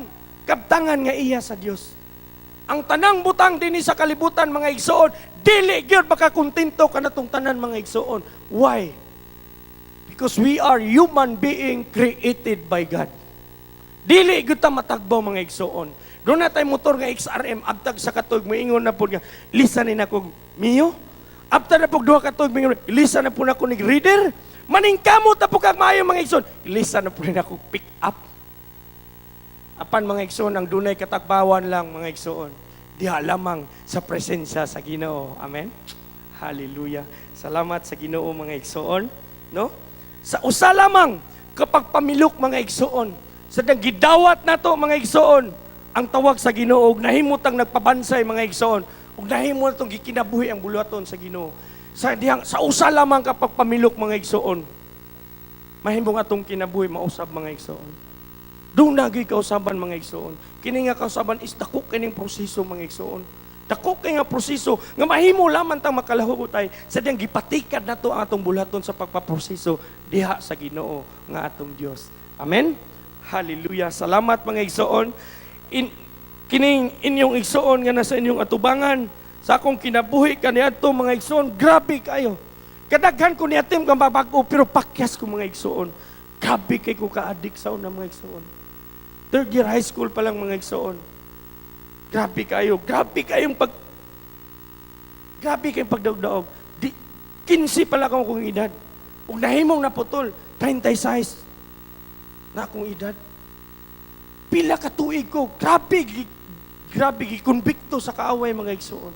nga iya sa Dios. Ang tanang butang dinhi sa kalibutan, mga igsoon, dili gyud makakontento kanatong tanan, mga igsoon. Why? Because we are human being created by God. Dili gyud ta matagbaw, mga igsoon. Doon na tayo motor nga XRM, abtag sa katuig, moingon na po nga, lisan na ko, Mio? Abtag na po duha katuig, moingon, lisan na po na ko ni reader. Maningkamot na po kag maayo, mga igsoon. Lisan na po rin ako pick up. Apan, mga igsoon, ang dunay katakbawan lang, mga igsoon, diha lamang sa presensya sa Ginoo. Amen? Hallelujah. Salamat sa Ginoo, mga igsoon. No? Sa usa lamang, kapag pamilok, mga igsoon, sa gidawat na to, mga igsoon, ang tawag sa Ginoo, nahimutang nagpabansay, mga igsoon, ug nahimo itong gikinabuhi ang buluhaton sa Ginoo. Sa usa lamang kapag pamilok, mga igsoon, mahimong atong kinabuhi, mausab, mga igsoon. Doon nagay kausaban, mga igsoon. Kini nga kausaban is dako kining proseso, mga igsoon. Dako kay nga proseso nga mahimo lamang tang makalahutay sa diyang gipatikad nato ang atong buluhaton sa pagpaproseso diha sa Ginoo nga atong Dios. Amen. Hallelujah. Salamat, mga igsoon. Kining inyong igsoon nga nasa inyong atubangan sa akong kinabuhi kaniadto, mga igsoon, grabe kayo. Kadaghan ko niatim nga mabago pero pakyas ko, mga igsoon. Grabe kay ko ka-addict sa una, mga igsoon. Third year high school pa lang, mga igsoon. Grabe kayo. Grabe kayong pagdaog-daog. 15 pala akong edad. Ug nahimong naputol 36 na akong edad. Pila ka tuig ko. Grabe gikonbikto sa kaaway, mga igsoon.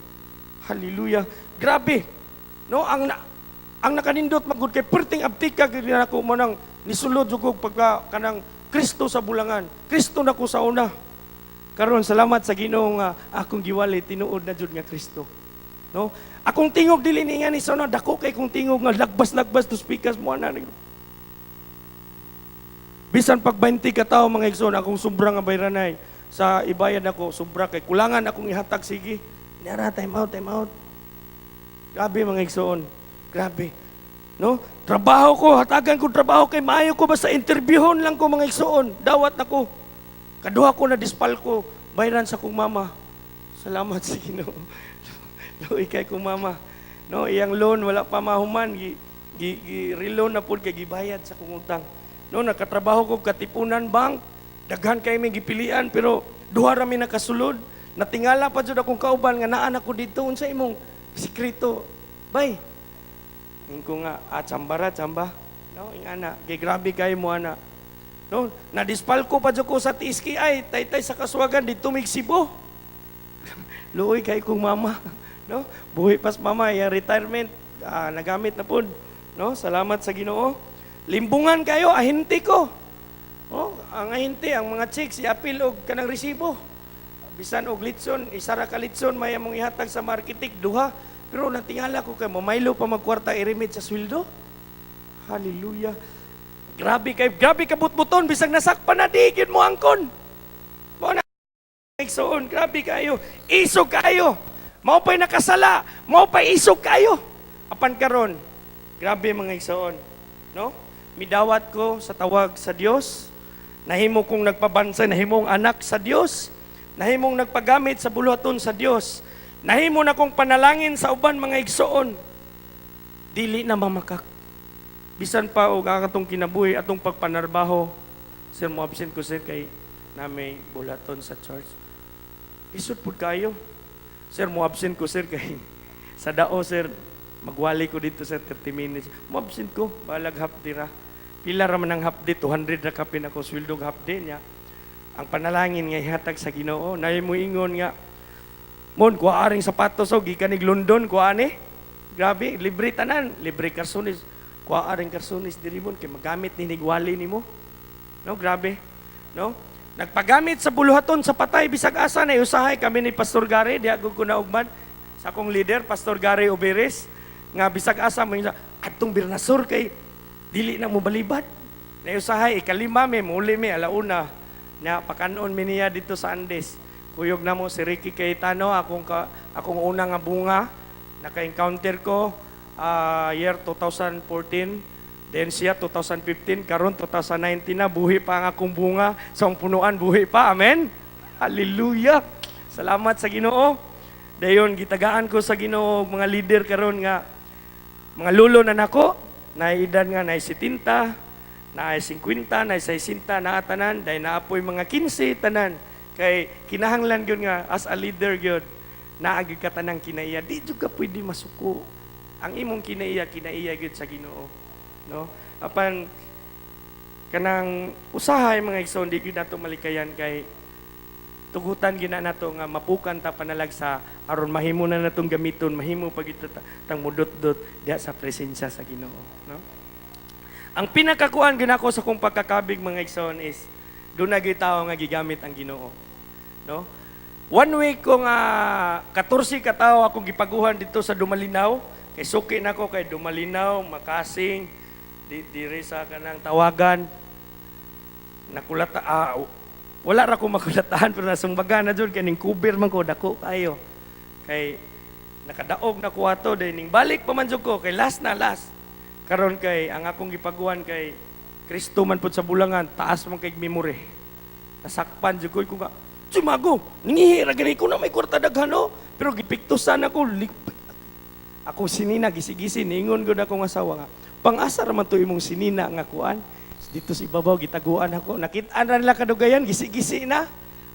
Hallelujah. Grabe. No, ang nakanindot magud kay perting abtika gid nako mo nang nisulod jud pagka kanang Kristo sa bulangan. Kristo na ko sa una. Karon salamat sa Ginoo nga akong giwali tinuod na jud nga Kristo. No? Akong tingog dili ni nga ni sa una, dako kay kong tingog nga lagbas to speakers mo na. Bisan pag 20 ka tawo, mga igsoon, akong sobra nga bayranay sa ibayad ako, sobra kay kulangan akong ihatag, sige. Nara, time out. Grabe, mga igsoon. Grabe. No? Trabaho ko, hatagan ko trabaho kay maayo ko basta interviewon lang ko, mga igsoon. Dawat ako. Kaduha ko na dispal ko, bayran sa kong mama. Salamat sa Ginoo. Luoy kay kong mama. No, iyang loan wala pa mahuman, reloan na pud kay gibayad sa kong utang. No, nakatrabaho ko Katipunan Bank, daghan kay may gipilian pero duha ra mi nakasulod. Natingala pa jud akong kauban nga naa na ko dito unsa imong sikreto. Bay. Ingko nga chamba. No, ingana, kay grabe kay mo ana. No, nadispal ko pa jud ko sa TSKI, taytay sa Kaswagan dito mig Cebu. Luoy kay kong mama. No, buhi pas mama ya retirement nagamit na pud. No, salamat sa Ginoo. Limbungan kayo, ahinti ko. Oh, ang ahinti, ang mga chicks, i-apil og kanang resibo. Bisan og litson, isara ka litson, may among ihatag sa marketing, duha. Pero natingala ko kay mamaylo pa magkwarta i-remit sa sweldo. Hallelujah. Grabe kabut-buton, bisang nasakpan na digid mo angkon. Mo na, igsoon, grabe kayo. Isog kayo. Mao pa'y nakasala, mao pa'y isog kayo. Apan karon, grabe, mga igsoon. No? Midawat ko sa tawag sa Dios, nahimo kong nagpabansa, nahimong anak sa Dios, nahimong nagpagamit sa buluhaton sa Dios, nahimo na kong panalangin sa uban, mga igsoon, dili na mamakak. Bisan pa og atong kinabuhi, atong pagpanarbaho, sir, mo absent ko, sir, kay na may bulaton sa church. Isod pud kayo. Sir, mo absent ko, sir, kay sa dao, sir, magwali ko dito sa 30 minutes. Mabsint ko, balag hapdi ra. Pila ra man ang hapdi, 200 ra kapin ako sweldo hapdi niya. Ang panalangin nga ihatag sa Ginoo, nay mo ingon nga Mon, kuha aring sapatos o, gikan ni London, kuha ni. Grabe, libre tanan, libre karsonis. Kuha aring karsonis diri mon, kay magamit ni nigwali ni mo. No, grabe. No? Nagpagamit sa buluhaton, sa patay, bisag asa na usahay kami ni Pastor Gary, di ako ko naugman. Sa akong leader, Pastor Gary Oberes, nga bisag asa mo yung atong birnasor kay dili na mo balibad. Na usahay, ikalima may muli may alauna. Na pakanon mi niya dito sa Andes. Kuyog na mo si Ricky Cayetano, akong una nga bunga, naka-encounter ko year 2014, then siya 2015, karon 2019 na, buhi pa ang akong bunga, sa punuan, buhi pa, amen? Hallelujah! Salamat sa Ginoo. Dayon, gitagaan ko sa Ginoo, mga leader karon nga, mga lulo na nako, na edad nga na 70, na 50, na 60, na tanan, dahil naapoy mga 15 tanan, kay kinahanglan gyud nga as a leader gyud naagi ka tanang kinaiya di jud ka pwede masuko ang imong kinaiya gyud sa Ginoo, no? Apan kanang usahay mga igsoon di gyud nato malikayan kay tugutan gina nato nga mapukan ta panalagsa aron mahimo na natong gamiton, mahimo pag ito tang mudot-dot diha sa presensya sa Ginoo, no? Ang pinakakuan ginako sa kong pagkakabig mga igsoon is doon na tao nga gigamit ang Ginoo, no? One week ko nga 14 ka tawo ako gipaguhan dito sa Dumalinaw, kay suki nako kay Dumalinaw, Makasing, dire sa kanang Tawagan. Nakulata wala ra ko makulatahan pero nasumbagan na jud kay ning cover man ko dako kayo. Kay nakadaog na ko ato dahil ning balik pa man jud ko kay last karon kay ang akong gipaguhan kay Kristo man pud sa bulangan, taas man kay memory. Nasakpan jud ko nga, "Sumago, ningihira gani ko na may kwarta daghan no." Pero gipiktusan ako, ako sinina gisi-gisi ningon gud akong asawa nga. Pang-asa ra man to imong sinina nga kuan. Dito sa ibabaw gitaguan ako. Nakit-an ra nila kadugayan, gisi-gisi na.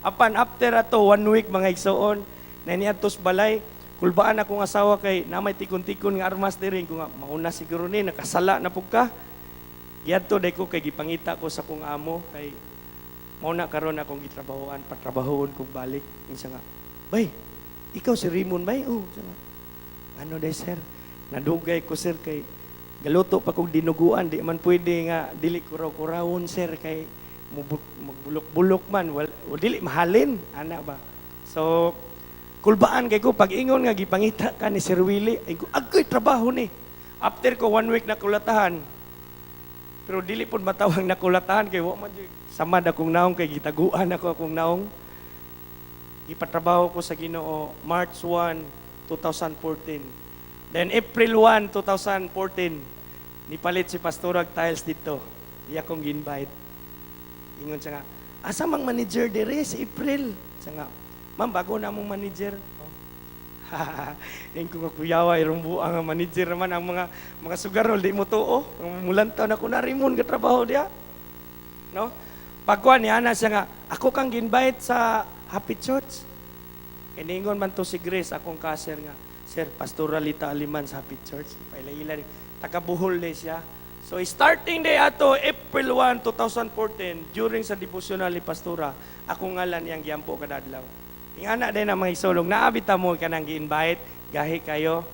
Apan after ato 1 week mga igsoon, na niadtos balay, kulbaan akong asawa kay namay tikon-tikon nga armas diri ko nga mauna siguro ni nakasala na pug ka. Yadto day ko kay gipangita ko sa kong amo kay mao na karon akong gitrabahoan, patrabahon kog balik. Insa nga, "Bay, ikaw si Raymond bay?" "Oh." Nga, "Ano day sir? Nadugay ko sir kay galuto pa kog dinuguan, di man pwede nga dili kuraw-kurawon sir kay magbulok-bulok man, dili mahalin ana ba." So kulbaan kay ko pag ingon nga gipangita ka ni Sir Willie, ay ko agoy trabaho ni. After ko 1 week na kulatahan, pero dili pud matawag na kulatahan kay wa man samad akong naong kay gitaguan ako akong naong. Gipatrabaho ko sa Ginoo March 1, 2014. Then April 1, 2014, nipalit si Pastor Tiles dito. Di akong ginvite. Ingon siya nga, "Asa mang manager dire si April?" Siya nga, "Ma'am, bago na mong manager." Yan ko kakuyawa, irumbu ang manager naman ang mga sugarol, di mo to, mulantaw na ko na rimon ka trabaho diya. No? Pagkuhan niya na siya nga, "Ako kang ginbite sa Happy Church." Iningon man to si Grace, akong kasir nga, "Sir, Pastoralita Aliman sa Happy Church." Paila-ila, taga-Buhol day siya. So starting day ato, April 1, 2014, during sa devotional ni Pastora, ako ngalan yang giampo kada adlaw. Yung anak din ang mga isulong, naabita mo ka nang gi-invite, gahi kayo,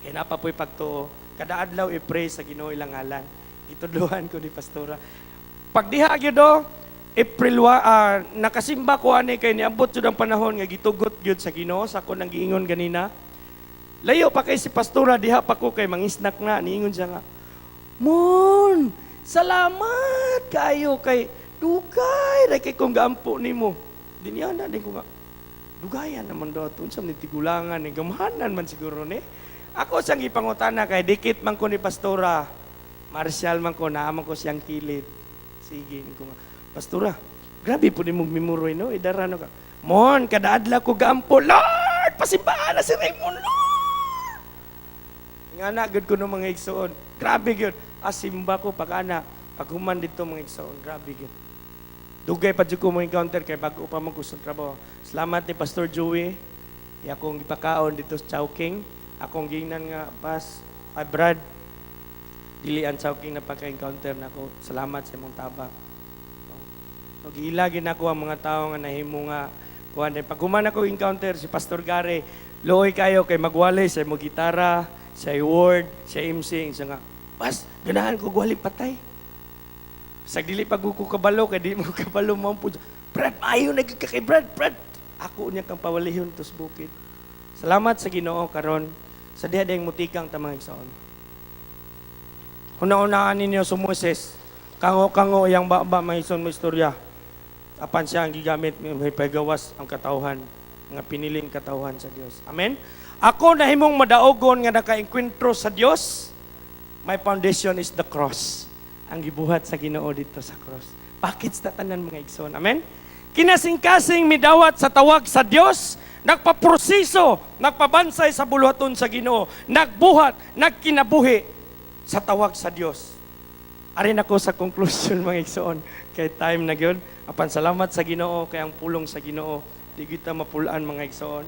kaya napapoy pagtuo. Kada adlaw i-pray sa Ginoo ilang ngalan. Itudluhan ko ni Pastora. Pagdiha gyud do, April 1, nakasimba ko ani kay niabot jud ang panahon nga gitugot gyud sa Ginoo sa ako nang giingon ganina. Layo pa kay si Pastora, diha pa ko kay mangisnak na, niingon siya nga, "Mon, salamat kayo kay dugay ra kay kong gaampo nimo." Dinya na din ko nga, dugayan naman daw ito, sa tigulangan, gamahanan man siguro ni. Ako siyang ipangutana kay dikit man ko ni Pastora, Marcial man ko, naaman ko siyang kilid. Sige, ko nga, "Pastora, grabe po ni mong memory, no? Idarano ka." "Mon, kada adlaw ko gaampo, Lord, pasimbaan na si Raymond, Lord." Nga na, good ko no mga igsoon. Grabe yun. Asimba ko pag ana, pag human dito mga igsoon, grabe yun. Dugay pa dyan ko mga encounter kay bago pa mo gusto trabaho. Salamat ni Pastor Joey. Akong ipakaon dito sa Chowking. Akong gingnan nga Brad. Dili ang Chowking na pagka-encounter na ako. Salamat sa imong tabang. Nag-iilagin ako ang mga tao nga nahimo nga Kuan din pag human ako encounter si Pastor Gary, luoy kayo kay magwali sa mo gitara, sa word, sa MC, sa nga, "Pas, ganahan ko gwali patay." Sa dili pag ko kabalo kay di mo kabalo mo po. Brad, ayo nagkakay Brad. Ako niya kang pawalihon tos bukid. Salamat sa Ginoo karon sa diha dayang mutikang tamang igsoon. Una-unaan ninyo sumuses. Kango-kango yang baba maison mo istorya. Apan siya ang gigamit may pagawas ang katawhan, nga piniling katawhan sa Dios. Amen. Ako nahimong madaogon nga naka-enkwentro sa Dios. My foundation is the cross. Ang gibuhat sa Ginoo dito sa cross. Bakit sa tanan mga igsoon? Amen. Kinasing-kasing midawat sa tawag sa Dios, nagpaproseso, nagpabansay sa buluhaton sa Ginoo, nagbuhat, nagkinabuhi sa tawag sa Dios. Arin ako sa conclusion mga igsoon. Kay time na gyud. Apan salamat sa Ginoo kay ang pulong sa Ginoo di kita mapulaan mga igsoon.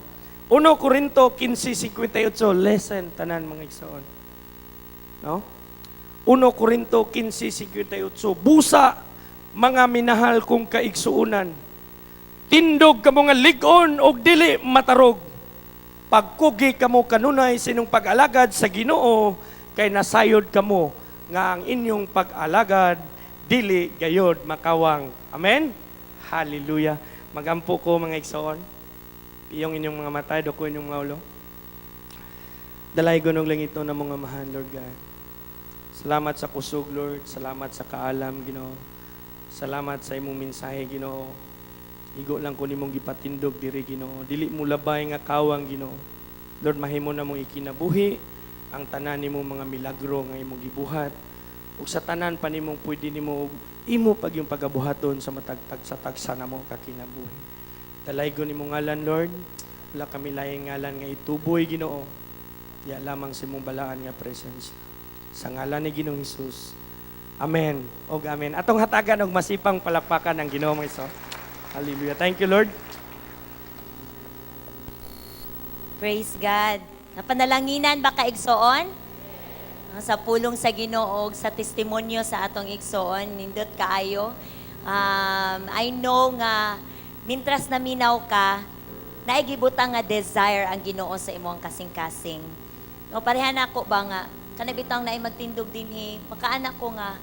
1 Corinto 15:58 lesson tanan mga igsoon. No? 1 Corinto 15:58 busa mga minahal kong kaigsuunan. Tindog kamo nga lig-on og dili matarog. Pagkugi kamo kanunay sinong pag-alagad sa Ginoo kay nasayod kamo nga ang inyong pag-alagad dili gayod makawang. Amen? Hallelujah. Magampo ko mga igsoon. Iyong inyong mga matay, doko inyong mga ulo. Dalay gunong lang ito na mga mahal, Lord God. Salamat sa kusog, Lord. Salamat sa kaalam, Ginoo. Salamat sa imong mensahe, Ginoo. Igo lang ko nimong gipatindog diri, Ginoo. Dili mo labay nga kawang, Ginoo. Lord, mahimo na mong ikinabuhi ang tanan nimo mga milagro nga imong gibuhat. Ug sa tanan pa nimong pwede nimo imo pag yung pagabuhaton sa matagtag sa tagsa namo kakinabuhi. Dalaygon nimo ngalan, Lord. Wala kami laing ngalan nga ituboy, Ginoo. Ya lamang sa imong balaan nga presence. Sa ngalan ni Ginoong Hesus. Amen. Og amen. Atong hatagan og masipang palakpakan ang Ginoo mga iso. Hallelujah. Thank you, Lord. Praise God. Napanalanginan ba ka igsoon? Sa pulong sa Ginoo sa testimonyo sa atong igsoon, nindot kaayo. I know nga mintras naminaw ka, naigibutang nga desire ang Ginoo sa imong kasing-kasing. No, parehan ako ba nga, kanabitang naay magtindog din makaanak ko nga,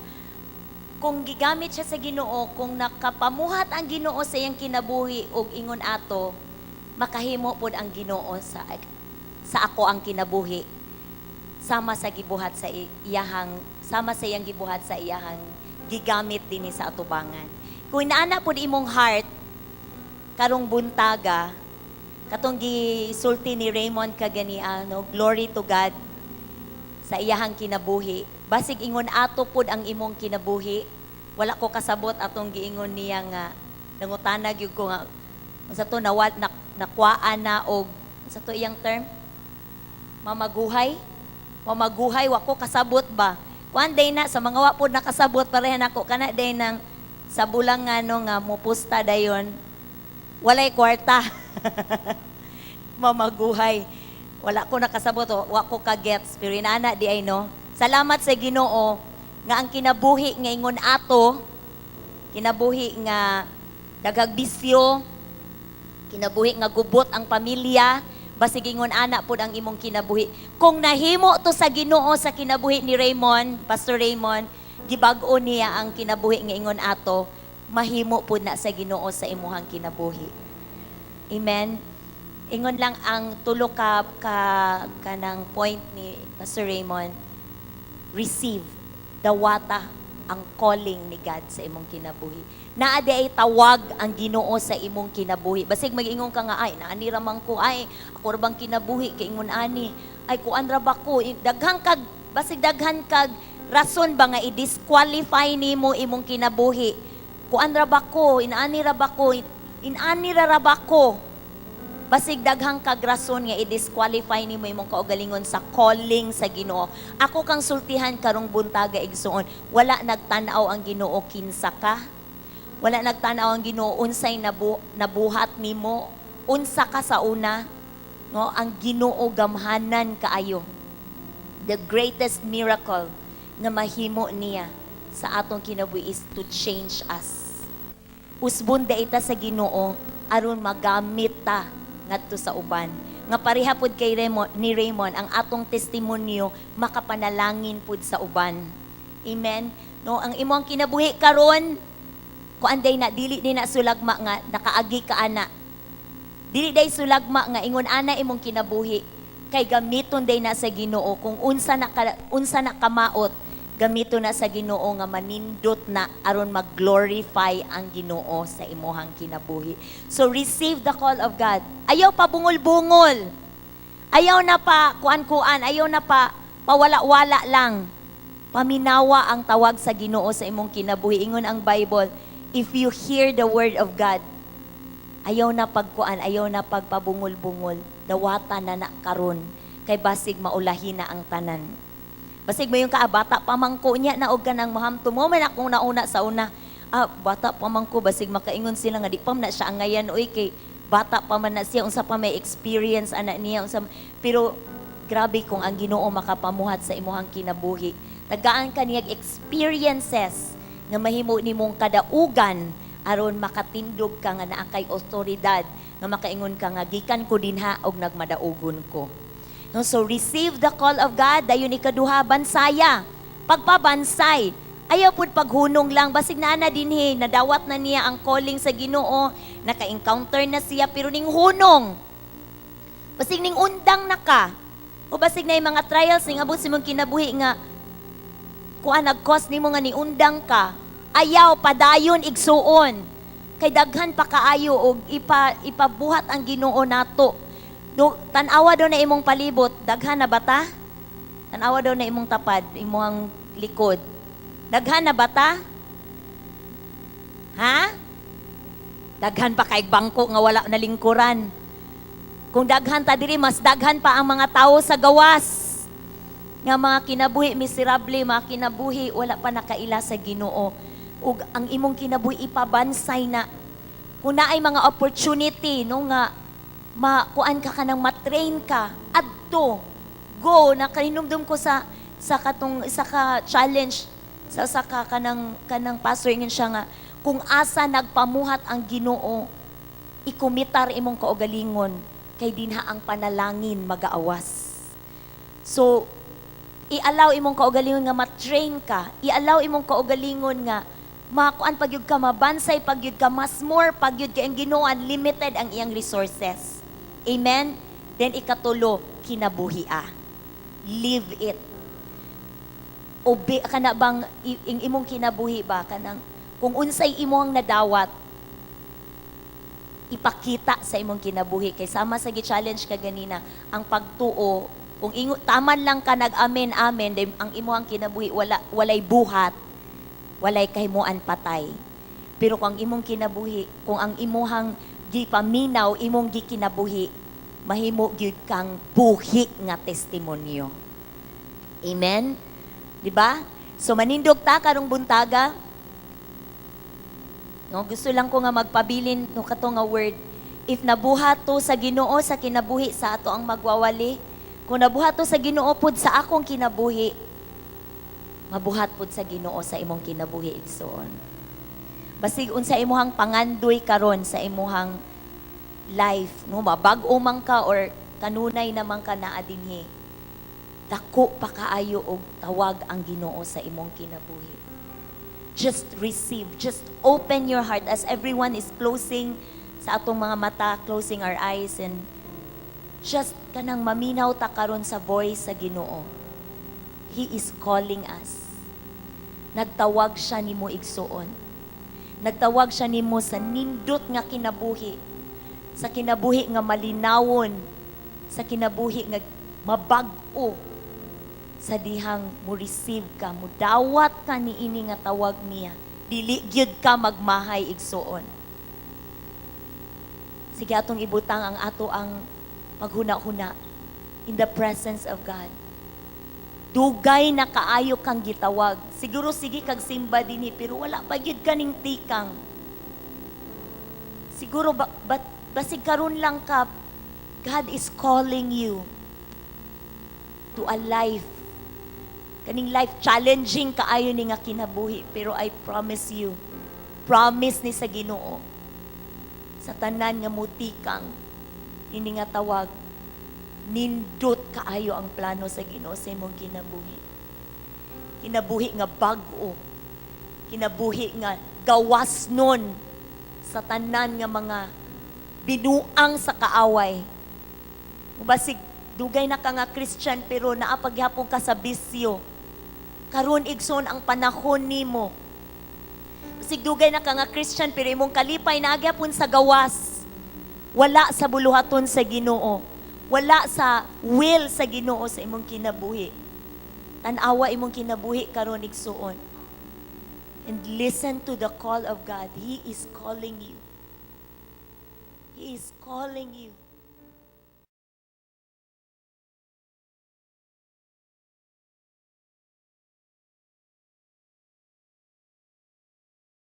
kung gigamit siya sa Ginoo, kung nakapamuhat ang Ginoo sa iyang kinabuhi og ingon ato, makahimo pod ang Ginoo sa ako ang kinabuhi. Sama sa gibuhat sa sama sa iyang gibuhat sa iyahang gigamit dinhi sa atubangan. Kung inaana pod imong heart karong buntaga, katong gisulti ni Raymond kagani glory to God sa iyahang kinabuhi. Basig ingon ato pod ang imong kinabuhi, wala ko kasabot atong giingon niya nga nangutana gyud ko nga sa to nakwaan na og sa to iyang term mamaguhay wa ko kasabot ba. One day na sa mga wa pod nakasabot parehan ako kana day nang sa bulang nga mupusta dayon walay kwarta. Mamaguhay. Wala ko nakasabot, wa ko ka-gets. Pero inana di ay no. Salamat sa Ginoo nga ang kinabuhi nga ingon ato, kinabuhi nga daghag bisyo, kinabuhi nga gubot ang pamilya, basig ingon ana pod ang imong kinabuhi. Kung nahimo to sa Ginoo sa kinabuhi ni Raymond, Pastor Raymond, gibag-o niya ang kinabuhi nga ingon ato, mahimo pod na sa Ginoo sa imuhang kinabuhi. Amen. Ingon lang ang tulo kanang point ni Pastor Raymond. Receive dawata ang calling ni God sa imong kinabuhi. Naa di ay tawag ang Ginoo sa imong kinabuhi. Basig mag-ingon ka nga ay naani ra man ko ay ako ra bang kinabuhi kay ingon ani ay kuan ra ba ko daghan kag rason ba nga i-disqualify nimo imong kinabuhi. Kuan ra ba ko inaani ra ba ko inani ra ba ko. Basig daghang kagrason nga i-disqualify nimo imong kaugalingon sa calling sa Ginoo. Ako kang sultihan karong buntaga igsoon, wala nagtan-aw ang Ginoo kinsa ka. Wala nagtan-aw ang Ginoo unsay nabuhat nimo, unsa ka sa una. No, ang Ginoo gamhanan kaayo. The greatest miracle nga mahimo niya sa atong kinabuhi is to change us. Usbon da ita sa Ginoo aron magamit ta ngadto sa uban. Nga pareha pud kay Raymond ang atong testimonyo makapanalangin pud sa uban. Amen. No, ang imong kinabuhi karon kuanday na dili ni na sulagma nga nakaagi ka ana. Dili day sulagma nga ingon ana imong kinabuhi kay gamiton day na sa Ginoo kung unsa na kamaot gamiton na sa Ginoo nga manindot na aron mag-glorify ang Ginoo sa imuhang kinabuhi. So receive the call of God. Ayaw pa bungol-bungol. Ayaw na pa kuan-kuan, ayaw na pa pawala-wala lang. Paminawa ang tawag sa Ginoo sa imong kinabuhi. Ingon ang Bible, if you hear the word of God, ayaw na pagkuan, ayaw na pagpabungol-bungol, dawata na karon kay basig maulahi na ang tanan. Basig mo yung bata pamangko niya na og kanang mahamto mo man akong nauna sa una. Bata pamangko basig makaingon sila nga di pa man na siya angayan oy kay bata pa man na siya unsa pa may experience ana niya unsa pero grabe kung ang Ginoo makapamuhat sa imuhang kinabuhi. Tagaan kaniyag experiences nga mahimo nimong kadaugan aron makatindog ka nga naa kay otoridad nga makaingon ka nga gikan ko dinha og nagmadaugon ko. No, so receive the call of God, dayon ikaduha bansaya. Pagpabansay, ayaw pud paghunong lang basig na dinhi nadawat na niya ang calling sa Ginoo, naka-encounter na siya pero ning hunong. Basig ning undang na ka. O basig na yung mga trials ning abot si mong kinabuhi nga kuan nag-cause nimo nga ni undang ka. Ayaw padayon igsuon. Kay daghan pa kaayo og ipabuhat ang Ginoo nato. Tanawa daw na imong palibot, daghan na bata? Tanawa daw na imong tapad, imong likod. Daghan na bata? Ha? Daghan pa kay bangko nga wala na lingkuran. Kung daghan ta diri, mas daghan pa ang mga tao sa gawas. Nga mga kinabuhi miserable, mga kinabuhi wala pa nakaila sa Ginoo. Ug ang imong kinabuhi ipabansay na. Kung naay mga opportunity no nga makuan ka kanang matrain ka adto go na kaninumdum ko sa katong isa ka challenge sa ka kanang pastor ingin siya nga kung asa nagpamuhat ang Ginoo ikumitar imong kaugalingon kay dinha ang panalangin magaawas. So i-allow imong kaugalingon nga matrain ka, i-allow imong kaugalingon nga makuan pagyud ka, mabansay pagyud ka, mas more pagyud ka ang Ginoo, unlimited ang iyang resources. Amen? Then ikatulo, kinabuhia. Live it. Obe, kana bang imong kinabuhi ba? Kanang, kung unsay imong nadawat, ipakita sa imong kinabuhi. Kay sama sa gi-challenge ka ganina, ang pagtuo, kung taman lang ka nag-amen-amen, ang imong kinabuhi, walay buhat, walay kahimuan patay. Pero kung ang imong kinabuhi, kung ang imong gipaminaw, imong gikinabuhi, mahimo gyud kang buhi nga testimonyo. Amen? Di ba? So manindog ta karong buntaga. No, gusto lang ko nga magpabilin no kato nga word. If nabuhat to sa Ginoo sa kinabuhi sa ato ang magwawali, kung nabuhat to sa Ginoo pud sa akong kinabuhi, mabuhat pud sa Ginoo sa imong kinabuhi igsoon. Basig unsa imuhang pangandoy karon sa imuhang life, no, mabag-o man ka or kanunay naman ka naa dinhi. Dako pa kaayo og tawag ang Ginoo sa imong kinabuhi. Just receive, just open your heart as everyone is closing sa atong mga mata, closing our eyes and just kanang maminaw ta karon sa voice sa Ginoo. He is calling us. Nagtawag siya nimo igsuon. Nagtawag siya nimo sa nindot nga kinabuhi, sa kinabuhi nga malinawon, sa kinabuhi nga mabag-o, sa dihang mo receive ka, mo dawat ka ni ini nga tawag niya, dili gyud ka magmahay igsuon. Sige atong ibutang ang ato ang paghuna-huna in the presence of God. Dugay na kaayo kang gitawag. Siguro sige kag simba dinhi pero wala pa gyud kaning tikang. Siguro basig karon lang ka, God is calling you to a life. Kaning life challenging kaayo ni nga kinabuhi pero I promise you, promise ni sa Ginoo. sa tanan nga mutikang ini nga tawag nindot kaayo ang plano sa Ginoo sa imong kinabuhi. Kinabuhi nga bag-o. Kinabuhi nga gawas nun sa tanan nga mga binuang sa kaaway. Basig dugay na ka nga Christian pero naapaghapon ka sa bisyo. Karon igsoon ang panahon nimo. Basig dugay na ka nga Christian pero imong kalipay naagapon sa gawas. Wala sa buluhaton sa Ginoo. Wala sa will sa Ginoo sa imong kinabuhi. Tanawa imong kinabuhi karon igsuon. And listen to the call of God. He is calling you. He is calling you.